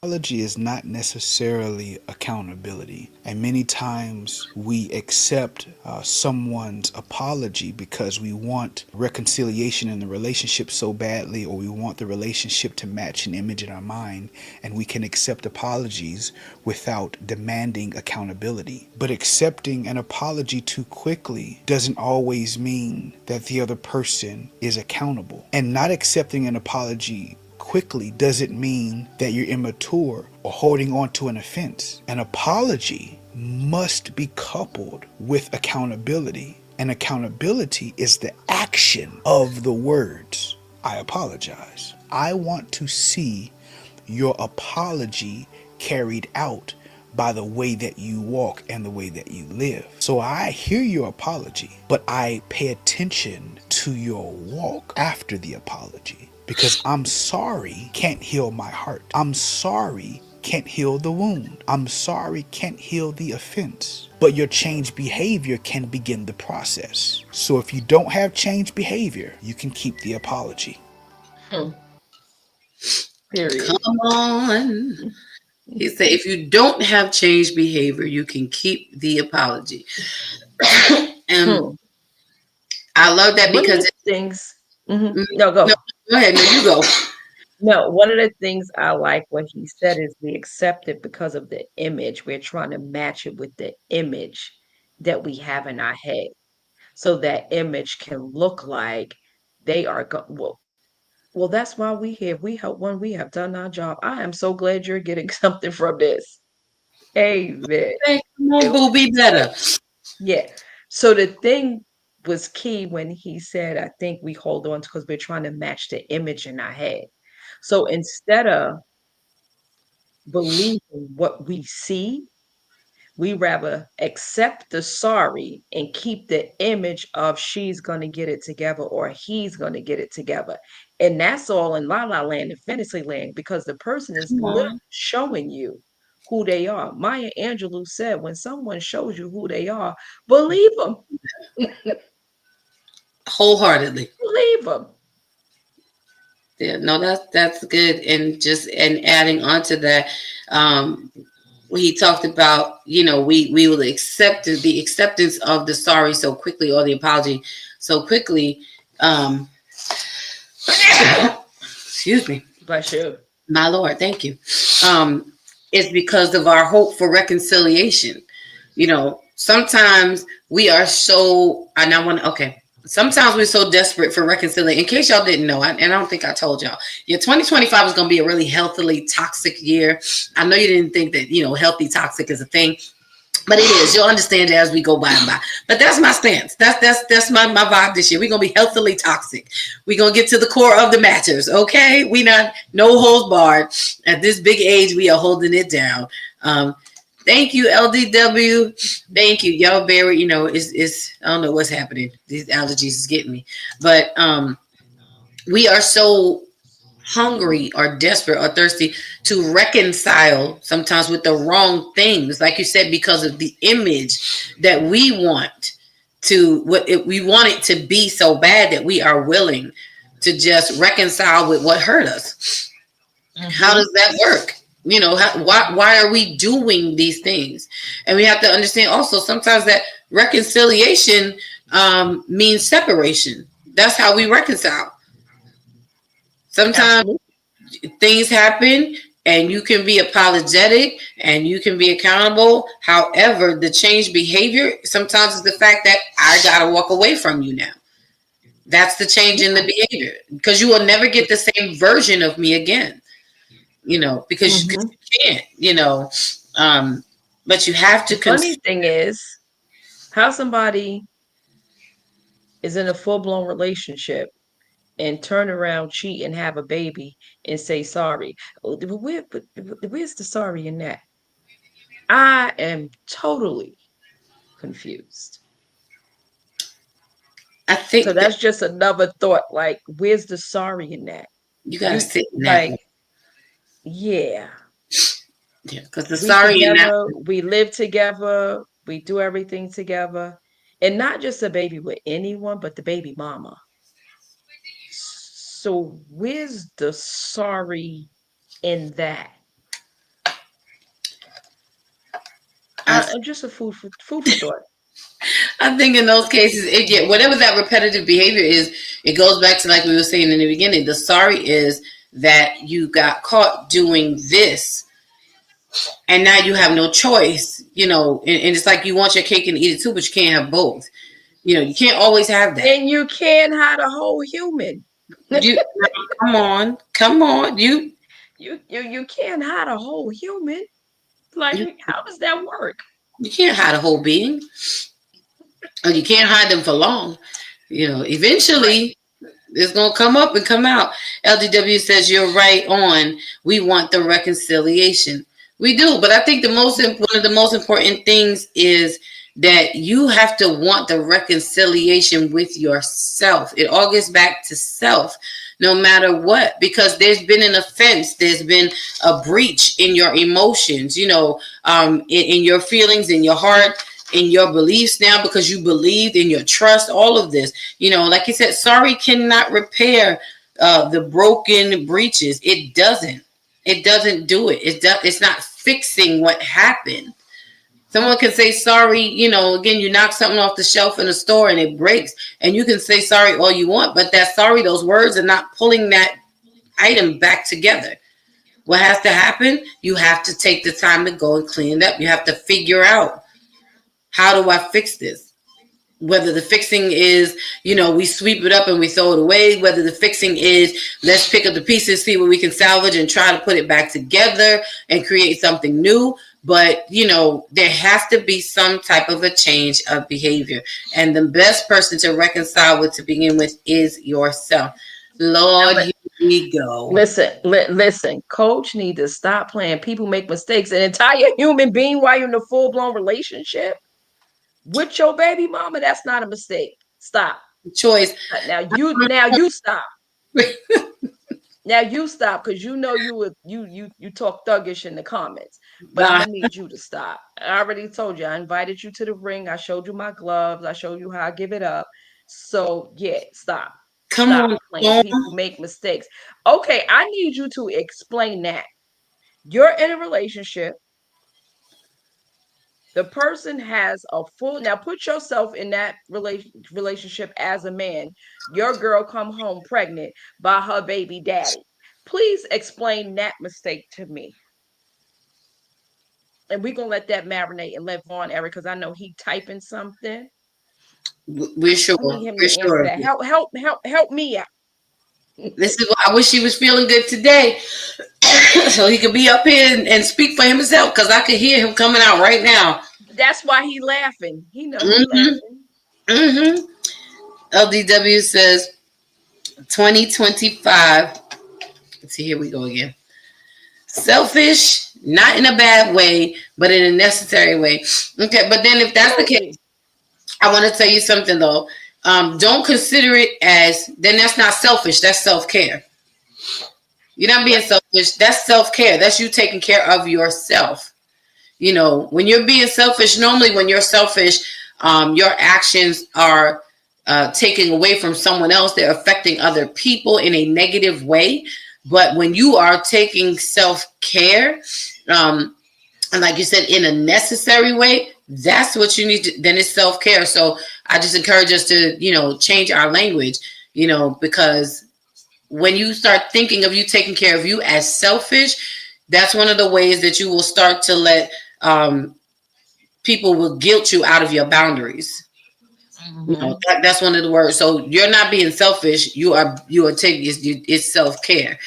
D: Apology is not necessarily accountability, and many times we accept someone's apology because we want reconciliation in the relationship so badly, or we want the relationship to match an image in our mind, and we can accept apologies without demanding accountability. But accepting an apology too quickly doesn't always mean that the other person is accountable, and not accepting an apology quickly doesn't mean that you're immature or holding on to an offense. An apology must be coupled with accountability, and accountability is the action of the words, I apologize. I want to see your apology carried out by the way that you walk and the way that you live. So I hear your apology, but I pay attention to your walk after the apology. Because I'm sorry can't heal my heart. I'm sorry can't heal the wound. I'm sorry can't heal the offense. But your changed behavior can begin the process. So if you don't have changed behavior, you can keep the apology.
C: Period.
B: Come on. He said, if you don't have changed behavior, you can keep the apology. And I love that
C: One of
B: because
C: the things. No, go.
B: no, go ahead. No, you go.
C: No, one of the things I like what he said is we accept it because of the image. We're trying to match it with the image that we have in our head. So that image can look like they are well, that's why we here. We help when we have done our job. I am so glad you're getting something from this. Amen.
B: Hey, come on, boo, be better.
C: Yeah. So the thing was key when he said, I think we hold on to because we're trying to match the image in our head. So instead of believing what we see, we rather accept the sorry and keep the image of she's going to get it together or he's going to get it together. And that's all in La La Land and Fantasy Land because the person is
B: Come
C: literally
B: on.
C: showing you who they are. Maya Angelou said, when someone shows you who they are, believe them.
B: Wholeheartedly.
C: Believe them.
B: Yeah, no, that's good. And adding on to that, he talked about, we will accept the acceptance of the sorry so quickly, or the apology so quickly. Excuse me.
C: Bless you.
B: My Lord, thank you. It's because of our hope for reconciliation. Sometimes we are so, and I want to, okay. Sometimes we're so desperate for reconciliation. In case y'all didn't know, and I don't think I told y'all, 2025 is going to be a really healthily toxic year. I know you didn't think that, healthy toxic is a thing, but it is. You'll understand it as we go by and by. But that's my stance. That's my vibe this year. We're going to be healthily toxic. We're going to get to the core of the matters, okay? We not, no holds barred. At this big age, we are holding it down. Thank you, LDW. Thank you. Y'all very, it's I don't know what's happening. These allergies is getting me. But we are so hungry or desperate or thirsty to reconcile sometimes with the wrong things. Like you said, because of the image that we want we want it to be so bad that we are willing to just reconcile with what hurt us. Mm-hmm. How does that work? Why are we doing these things? And we have to understand also sometimes that reconciliation means separation. That's how we reconcile. Sometimes things happen and you can be apologetic and you can be accountable. However, the changed behavior sometimes is the fact that I got to walk away from you now. That's the change in the behavior, because you will never get the same version of me again. Because you can't, but you have to.
C: The funny thing is how somebody is in a full-blown relationship and turn around, cheat, and have a baby and say sorry. Where's the sorry in that? I am totally confused.
B: I
C: So
B: think that
C: that's just another thought. Like, where's the sorry in that?
B: you got to
C: You
B: sit in that
C: like,
B: one.
C: yeah,
B: Yeah, because the
C: we
B: sorry in that
C: together, we live together, we do everything together, and not just a baby with anyone, but the baby mama. So where's the sorry in that?
B: I,
C: Just a food for thought.
B: I think in those cases, it get whatever that repetitive behavior is, it goes back to like we were saying in the beginning. The sorry is that you got caught doing this, and now you have no choice. And it's like you want your cake and eat it too, but you can't have both. You can't always have that.
C: And you can't hide a whole human.
B: You come on.
C: You can't hide a whole human. Like,
B: You,
C: how does that work?
B: you can't hide a whole being, or you can't hide them for long. Eventually it's gonna come up and come out. LGW says you're right on. We want the reconciliation. We do, but I think one of the most important things is that you have to want the reconciliation with yourself. It all gets back to self, no matter what, because there's been an offense, there's been a breach in your emotions, in your feelings, in your heart, in your beliefs now, because you believed in your trust, all of this, like you said, sorry cannot repair the broken breaches. It doesn't do it. It's not fixing what happened. Someone can say sorry, again, you knock something off the shelf in a store and it breaks, and you can say sorry all you want, but that sorry, those words are not pulling that item back together. What has to happen? You have to take the time to go and clean it up. You have to figure out, how do I fix this? Whether the fixing is, we sweep it up and we throw it away. Whether the fixing is, let's pick up the pieces, see what we can salvage and try to put it back together and create something new. But, there has to be some type of a change of behavior. And the best person to reconcile with to begin with is yourself. Lord, here we go.
C: Listen, coach need to stop playing. People make mistakes. An entire human being while you're in a full-blown relationship with your baby mama, that's not a mistake. Stop.
B: Choice.
C: Now you stop. Now you stop, because you talk thuggish in the comments. But I'm gonna need you to stop. I already told you, I invited you to the ring. I showed you my gloves. I showed you how I give it up. So yeah, stop. Stop playing. People make mistakes. Okay, I need you to explain that. You're in a relationship. The person has a full, now put yourself in that relationship as a man. Your girl come home pregnant by her baby daddy. Please explain that mistake to me. And we're going to let that marinate and let Vaughn, Eric, because I know he typing something.
B: We're sure.
C: We're sure. That. Help me out.
B: This is what I wish he was feeling good today, so he could be up here and speak for himself, because I could hear him coming out right now.
C: That's why he laughing. He knows he's
B: laughing. LDW says 2025. Let's see, here we go again. Selfish, not in a bad way, but in a necessary way. Okay, but then if that's the case, I want to tell you something though. Don't consider it as, then that's not selfish, that's self-care. You're not being selfish, that's self-care. That's you taking care of yourself. When you're being selfish, normally when you're selfish, your actions are taking away from someone else. They're affecting other people in a negative way. But when you are taking self-care, and like you said, in a necessary way, that's what you need to, then it's self-care. So I just encourage us to, change our language, because when you start thinking of you taking care of you as selfish, that's one of the ways that you will start to let people will guilt you out of your boundaries. Mm-hmm. That's one of the words. So you're not being selfish. You are taking it's self-care.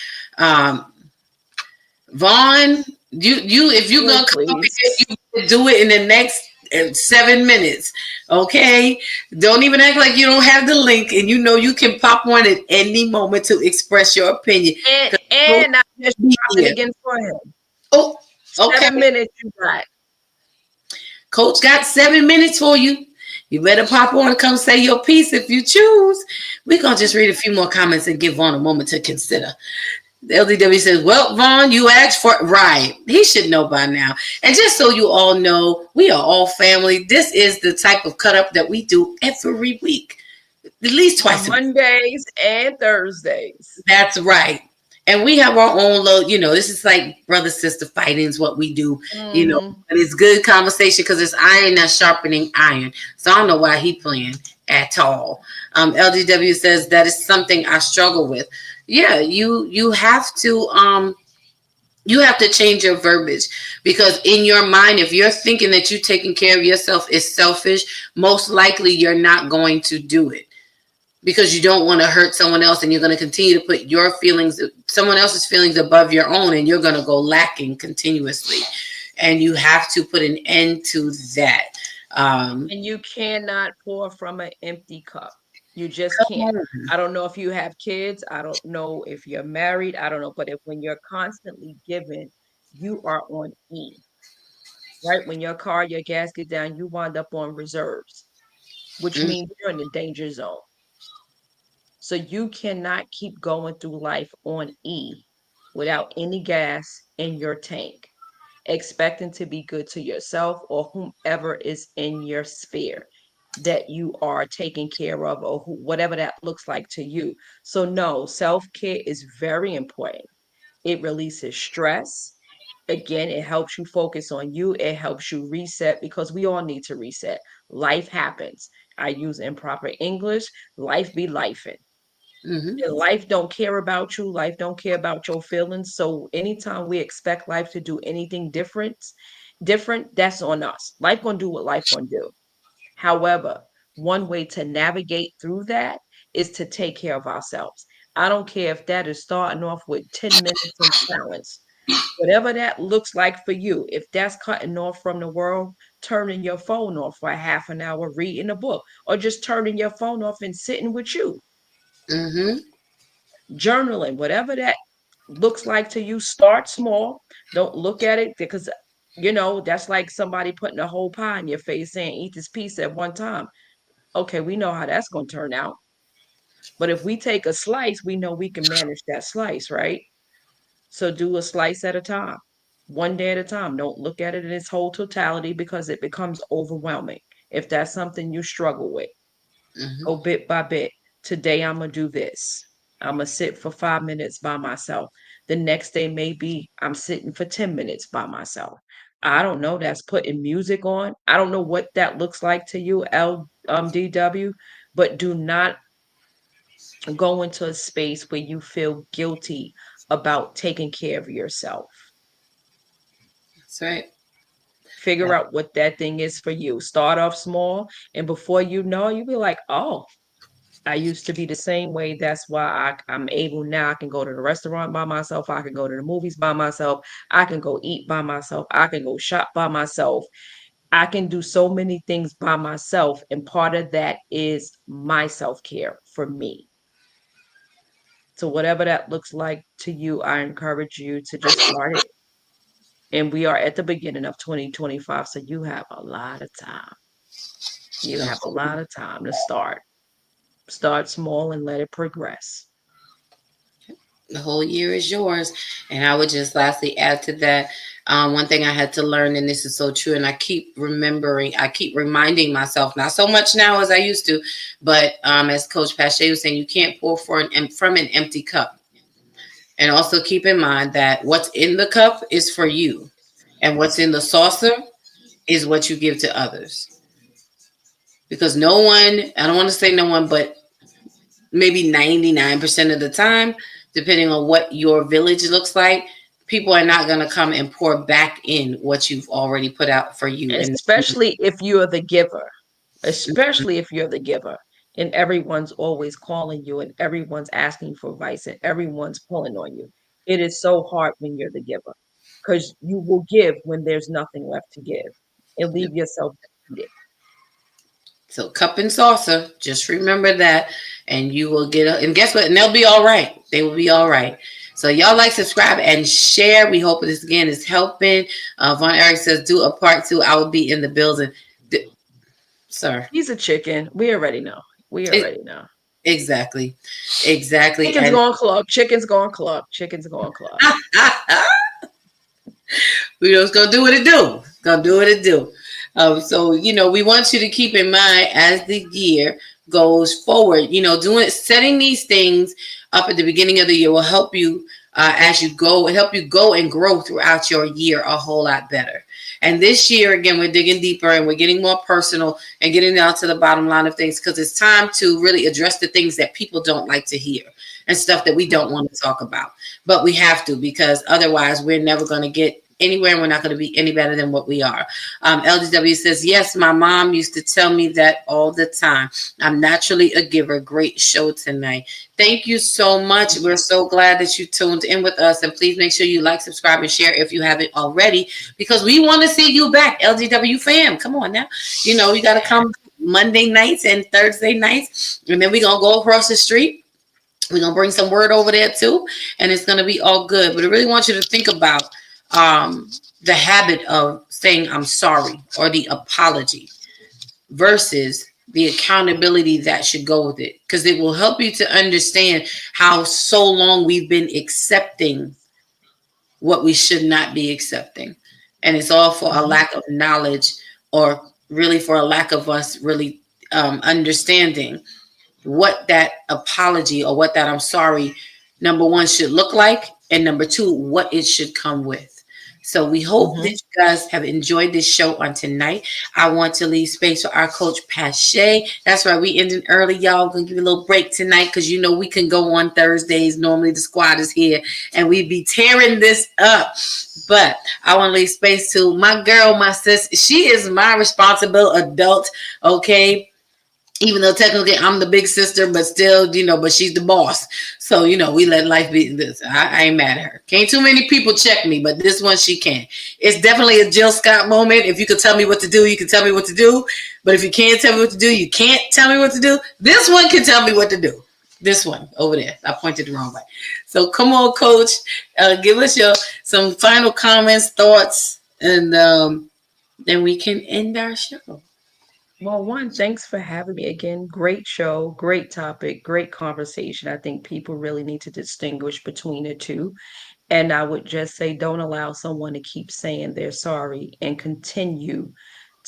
B: Vaughn, you if you're gonna come up here, you do it in the next 7 minutes. Okay, don't even act like you don't have the link, and you can pop one at any moment to express your opinion.
C: And I just drop it again for him.
B: Oh, okay.
C: 7 minutes you got.
B: Coach got 7 minutes for you. You better pop on and come say your piece if you choose. We're going to just read a few more comments and give Vaughn a moment to consider. The LDW says, well, Vaughn, you asked for it. Right. He should know by now. And just so you all know, we are all family. This is the type of cut up that we do every week, at least twice a week.
C: Mondays and Thursdays.
B: That's right. And we have our own little, this is like brother sister fighting is what we do, and it's good conversation because it's iron that's sharpening iron. So I don't know why he playing at all. LGW says that is something I struggle with. Yeah, you have to change your verbiage, because in your mind, if you're thinking that you taking care of yourself is selfish, most likely you're not going to do it, because you don't want to hurt someone else, and you're going to continue to put your feelings, someone else's feelings, above your own, and you're going to go lacking continuously. And you have to put an end to that.
C: And you cannot pour from an empty cup. You just can't. I don't know if you have kids. I don't know if you're married. I don't know. But when you're constantly giving, you are on E. Right? When your gas gets down, you wind up on reserves, which means you're in the danger zone. So you cannot keep going through life on E without any gas in your tank, expecting to be good to yourself or whomever is in your sphere that you are taking care of, or whatever that looks like to you. So no, self-care is very important. It releases stress. Again, it helps you focus on you. It helps you reset, because we all need to reset. Life happens. I use improper English. Life be lifing. And life don't care about you. Life don't care about your feelings. So anytime we expect life to do anything different, that's on us. Life gonna do what life gonna do. However, one way to navigate through that is to take care of ourselves. I don't care if that is starting off with 10 minutes in silence. Whatever that looks like for you, if that's cutting off from the world, turning your phone off for a half an hour, reading a book, or just turning your phone off and sitting with you. Journaling, whatever that looks like to you, start small. Don't look at it, because that's like somebody putting a whole pie in your face saying, eat this piece at one time. Okay, we know how that's going to turn out. But if we take a slice, we know we can manage that slice, right? So do a slice at a time, one day at a time. Don't look at it in its whole totality, because it becomes overwhelming. If that's something you struggle with, go bit by bit. Today, I'm going to do this. I'm going to sit for 5 minutes by myself. The next day, maybe I'm sitting for 10 minutes by myself. I don't know. That's putting music on. I don't know what that looks like to you, LDW, but do not go into a space where you feel guilty about taking care of yourself.
B: That's right.
C: Figure out what that thing is for you. Start off small, and before you know, you'll be like, oh, I used to be the same way. That's why I'm able now. I can go to the restaurant by myself. I can go to the movies by myself. I can go eat by myself. I can go shop by myself. I can do so many things by myself. And part of that is my self-care for me. So whatever that looks like to you, I encourage you to just start it. And we are at the beginning of 2025. So you have a lot of time. You have a lot of time to start. Start small and let it progress.
B: The whole year is yours. And I would just lastly add to that, one thing I had to learn, and this is so true, and I keep reminding myself, not so much now as I used to, but as Coach Pache was saying, you can't pour from an empty cup. And also keep in mind that what's in the cup is for you, and what's in the saucer is what you give to others. Because no one, I don't want to say no one, but maybe 99% of the time, depending on what your village looks like, people are not going to come and pour back in what you've already put out for you.
C: Especially if you're the giver. Especially if you're the giver. And everyone's always calling you, and everyone's asking for advice, and everyone's pulling on you. It is so hard when you're the giver, because you will give when there's nothing left to give, and leave yourself defeated.
B: So cup and saucer, just remember that, and you will get and guess what? And they'll be all right. They will be all right. So y'all like, subscribe, and share. We hope this again is helping. Von Eric says, do a part 2. I will be in the building. sir.
C: He's a chicken. We already know. We
B: It,
C: already know.
B: exactly. Exactly.
C: Chicken's
B: And
C: going club. Chicken's going club. Chicken's going club.
B: we just gonna do what it do. Gonna do what it do. So we want you to keep in mind as the year goes forward. Setting these things up at the beginning of the year will help you as you go. Help you go and grow throughout your year a whole lot better. And this year, again, we're digging deeper and we're getting more personal and getting down to the bottom line of things because it's time to really address the things that people don't like to hear and stuff that we don't want to talk about. But we have to because otherwise we're never going to get anywhere and we're not going to be any better than what we are. LGW says, yes, my mom used to tell me that all the time. I'm naturally a giver. Great show tonight. Thank you so much. We're so glad that you tuned in with us. And please make sure you like, subscribe, and share if you haven't already, because we want to see you back, LGW fam. Come on now. You got to come Monday nights and Thursday nights. And then we're going to go across the street. We're going to bring some word over there too. And it's going to be all good. But I really want you to think about the habit of saying I'm sorry or the apology versus the accountability that should go with it, because it will help you to understand how so long we've been accepting what we should not be accepting, and it's all for a lack of knowledge or really for a lack of us really understanding what that apology or what that I'm sorry, number one, should look like, and number two, what it should come with. So we hope that you guys have enjoyed this show on tonight. I want to leave space for our coach, Pache. That's right. We ended early, y'all. We're going to give you a little break tonight because we can go on Thursdays. Normally the squad is here and we be tearing this up. But I want to leave space to my girl, my sis. She is my responsible adult, okay? Even though technically I'm the big sister, but still, but she's the boss. So, we let life be this. I ain't mad at her. Can't too many people check me, but this one she can. It's definitely a Jill Scott moment. If you can tell me what to do, you can tell me what to do. But if you can't tell me what to do, you can't tell me what to do. This one can tell me what to do. This one over there. I pointed the wrong way. So come on, coach. Give us some final comments, thoughts, and then we can end our show.
C: Well, one, thanks for having me again. Great show, great topic, great conversation. I think people really need to distinguish between the two. And I would just say, don't allow someone to keep saying they're sorry and continue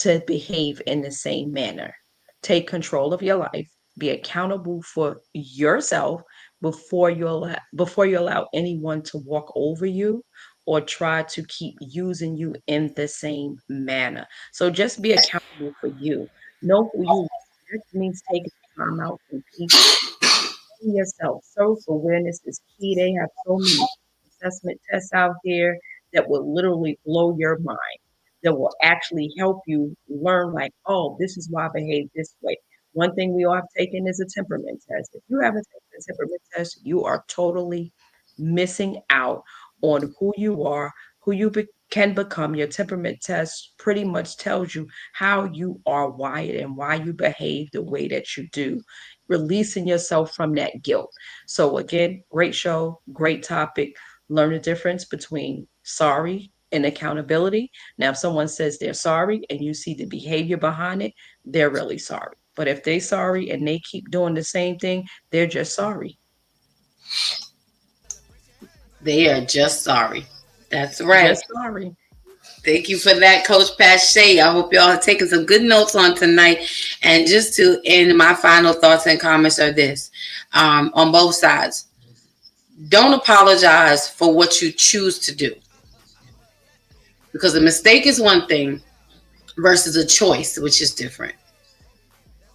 C: to behave in the same manner. Take control of your life, be accountable for yourself before you allow anyone to walk over you or try to keep using you in the same manner. So just be accountable for you. Know who you are. That means taking time out from people. Know yourself. Self-awareness is key. They have so many assessment tests out there that will literally blow your mind, that will actually help you learn, like, oh, this is why I behave this way. One thing we all have taken is a temperament test. If you haven't taken a temperament test, you are totally missing out on who you are, who you can become. Your temperament test pretty much tells you how you are wired and why you behave the way that you do, releasing yourself from that guilt. So, again, great show, great topic. Learn the difference between sorry and accountability. Now, if someone says they're sorry and you see the behavior behind it, they're really sorry. But if they're sorry and they keep doing the same thing, they're just sorry.
B: They are just sorry. That's right.
C: Just sorry.
B: Thank you for that, Coach Pache. I hope y'all have taken some good notes on tonight. And just to end, my final thoughts and comments are this. On both sides, don't apologize for what you choose to do. Because a mistake is one thing versus a choice, which is different.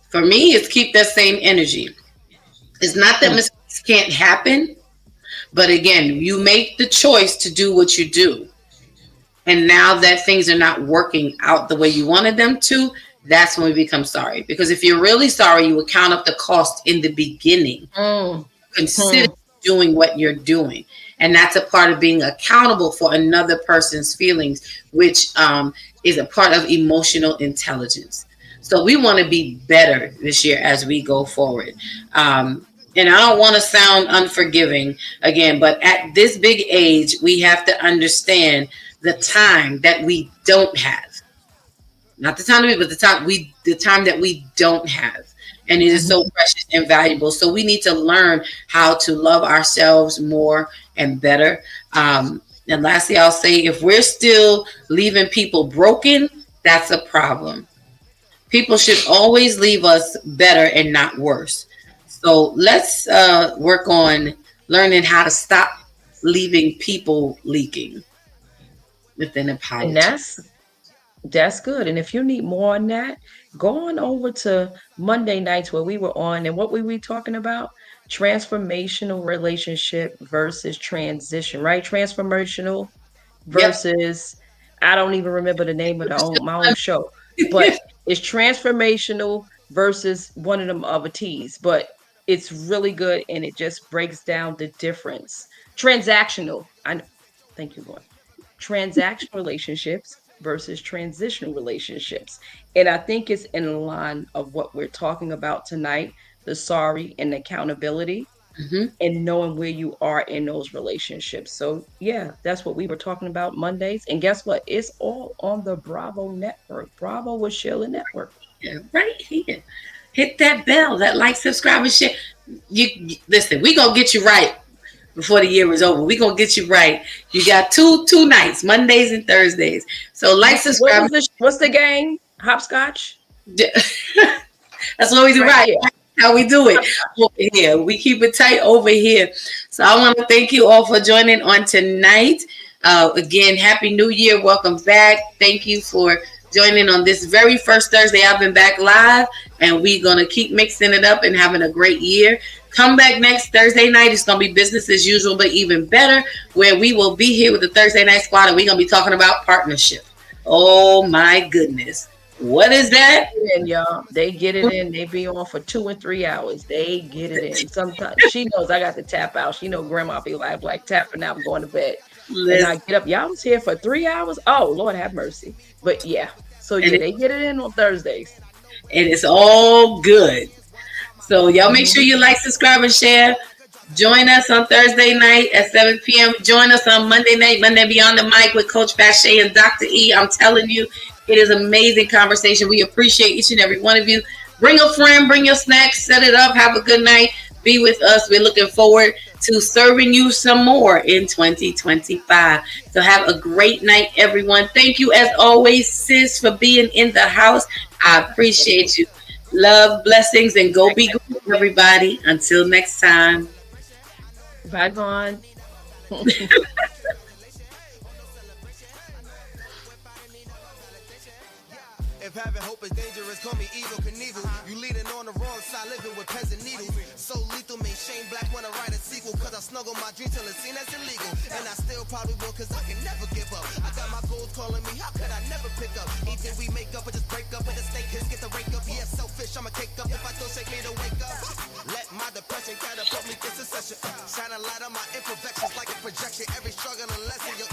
B: For me, it's keep that same energy. It's not that mistakes can't happen, but again, you make the choice to do what you do. And now that things are not working out the way you wanted them to, that's when we become sorry. Because if you're really sorry, you would count up the cost in the beginning. Consider doing what you're doing. And that's a part of being accountable for another person's feelings, which is a part of emotional intelligence. So we want to be better this year as we go forward. And I don't want to sound unforgiving again, but at this big age, we have to understand the time that we don't have. not the time to be, but the time that we don't have. And it is so precious and valuable. So we need to learn how to love ourselves more and better. And lastly, I'll say if we're still leaving people broken, that's a problem. People should always leave us better and not worse. So let's work on learning how to stop leaving people leaking with an
C: And
B: apology.
C: that's good. And if you need more on that, go on over to Monday nights where we were on, and what were we talking about? Transformational relationship versus transition, right? Transformational
B: Yep.
C: versus, I don't even remember the name of my own show, but it's transformational versus one of them other T's, but it's really good and it just breaks down the difference. Transactional. Thank you, Lord. Transactional relationships versus transitional relationships. And I think it's in line of what we're talking about tonight, the sorry and accountability
B: Mhm.
C: and knowing where you are in those relationships. So yeah, that's what we were talking about Mondays. And guess what? It's all on the Bravo Network. Bravo with Sheila Network.
B: Yeah, right here. Hit that bell, that like, subscribe, and share. Listen. We gonna get you right before the year is over. We gonna get you right. You got two nights, Mondays and Thursdays. So like,
C: What
B: subscribe.
C: was this? What's the game? Hopscotch?
B: That's what we do
C: Right
B: right.
C: here.
B: How we do it over here. We keep it tight over here. So I want to thank you all for joining on tonight. Again, Happy New Year. Welcome back. Thank you for joining on this very first Thursday. I've been back live, and we're going to keep mixing it up and having a great year. Come back next Thursday night. It's going to be business as usual, but even better, where we will be here with the Thursday Night Squad, and we're going to be talking about partnership. Oh, my goodness. What is that?
C: And y'all, they get it in. They be on for 2 and 3 hours. They get it in. Sometimes she knows I got to tap out. She know grandma be like tapping out, I'm going to bed. And I
B: Listen,
C: get up. Y'all was here for 3 hours. Oh, Lord have mercy. But yeah. So
B: and,
C: yeah, they get it in on Thursdays.
B: and it's all good. So y'all make sure
C: Mhm.
B: you like, subscribe, and share. Join us on Thursday night at 7 p.m. Join us on Monday night, Monday Beyond the Mic with Coach Bashay and Dr. E. I'm telling you, it is amazing conversation. We appreciate each and every one of you. Bring a friend, bring your snacks, set it up, have a good night. Be with us. We're looking forward to serving you some more in 2025. So have a great night, everyone. Thank you, as always, sis, for being in the house. I appreciate you. Love, blessings, and go be good, everybody. Until next time.
C: Bye, Vaughn.
A: If having hope is dangerous, call me evil Knievel. You leading on the wrong side, living with peasant needles. So lethal, make Shane Black wanna write a sequel. Cause I snuggle my dream till it's seen as illegal. And I still probably will, cause I can never give up. I got my goals calling me, how could I never pick up? Either we make up or just break up. With the snake hits, get the rake up. Yeah, selfish, I'ma cake up. If I don't shake me to wake up. Let my depression catapult me to succession. Shine a light on my imperfections like a projection. Every struggle and lesson, your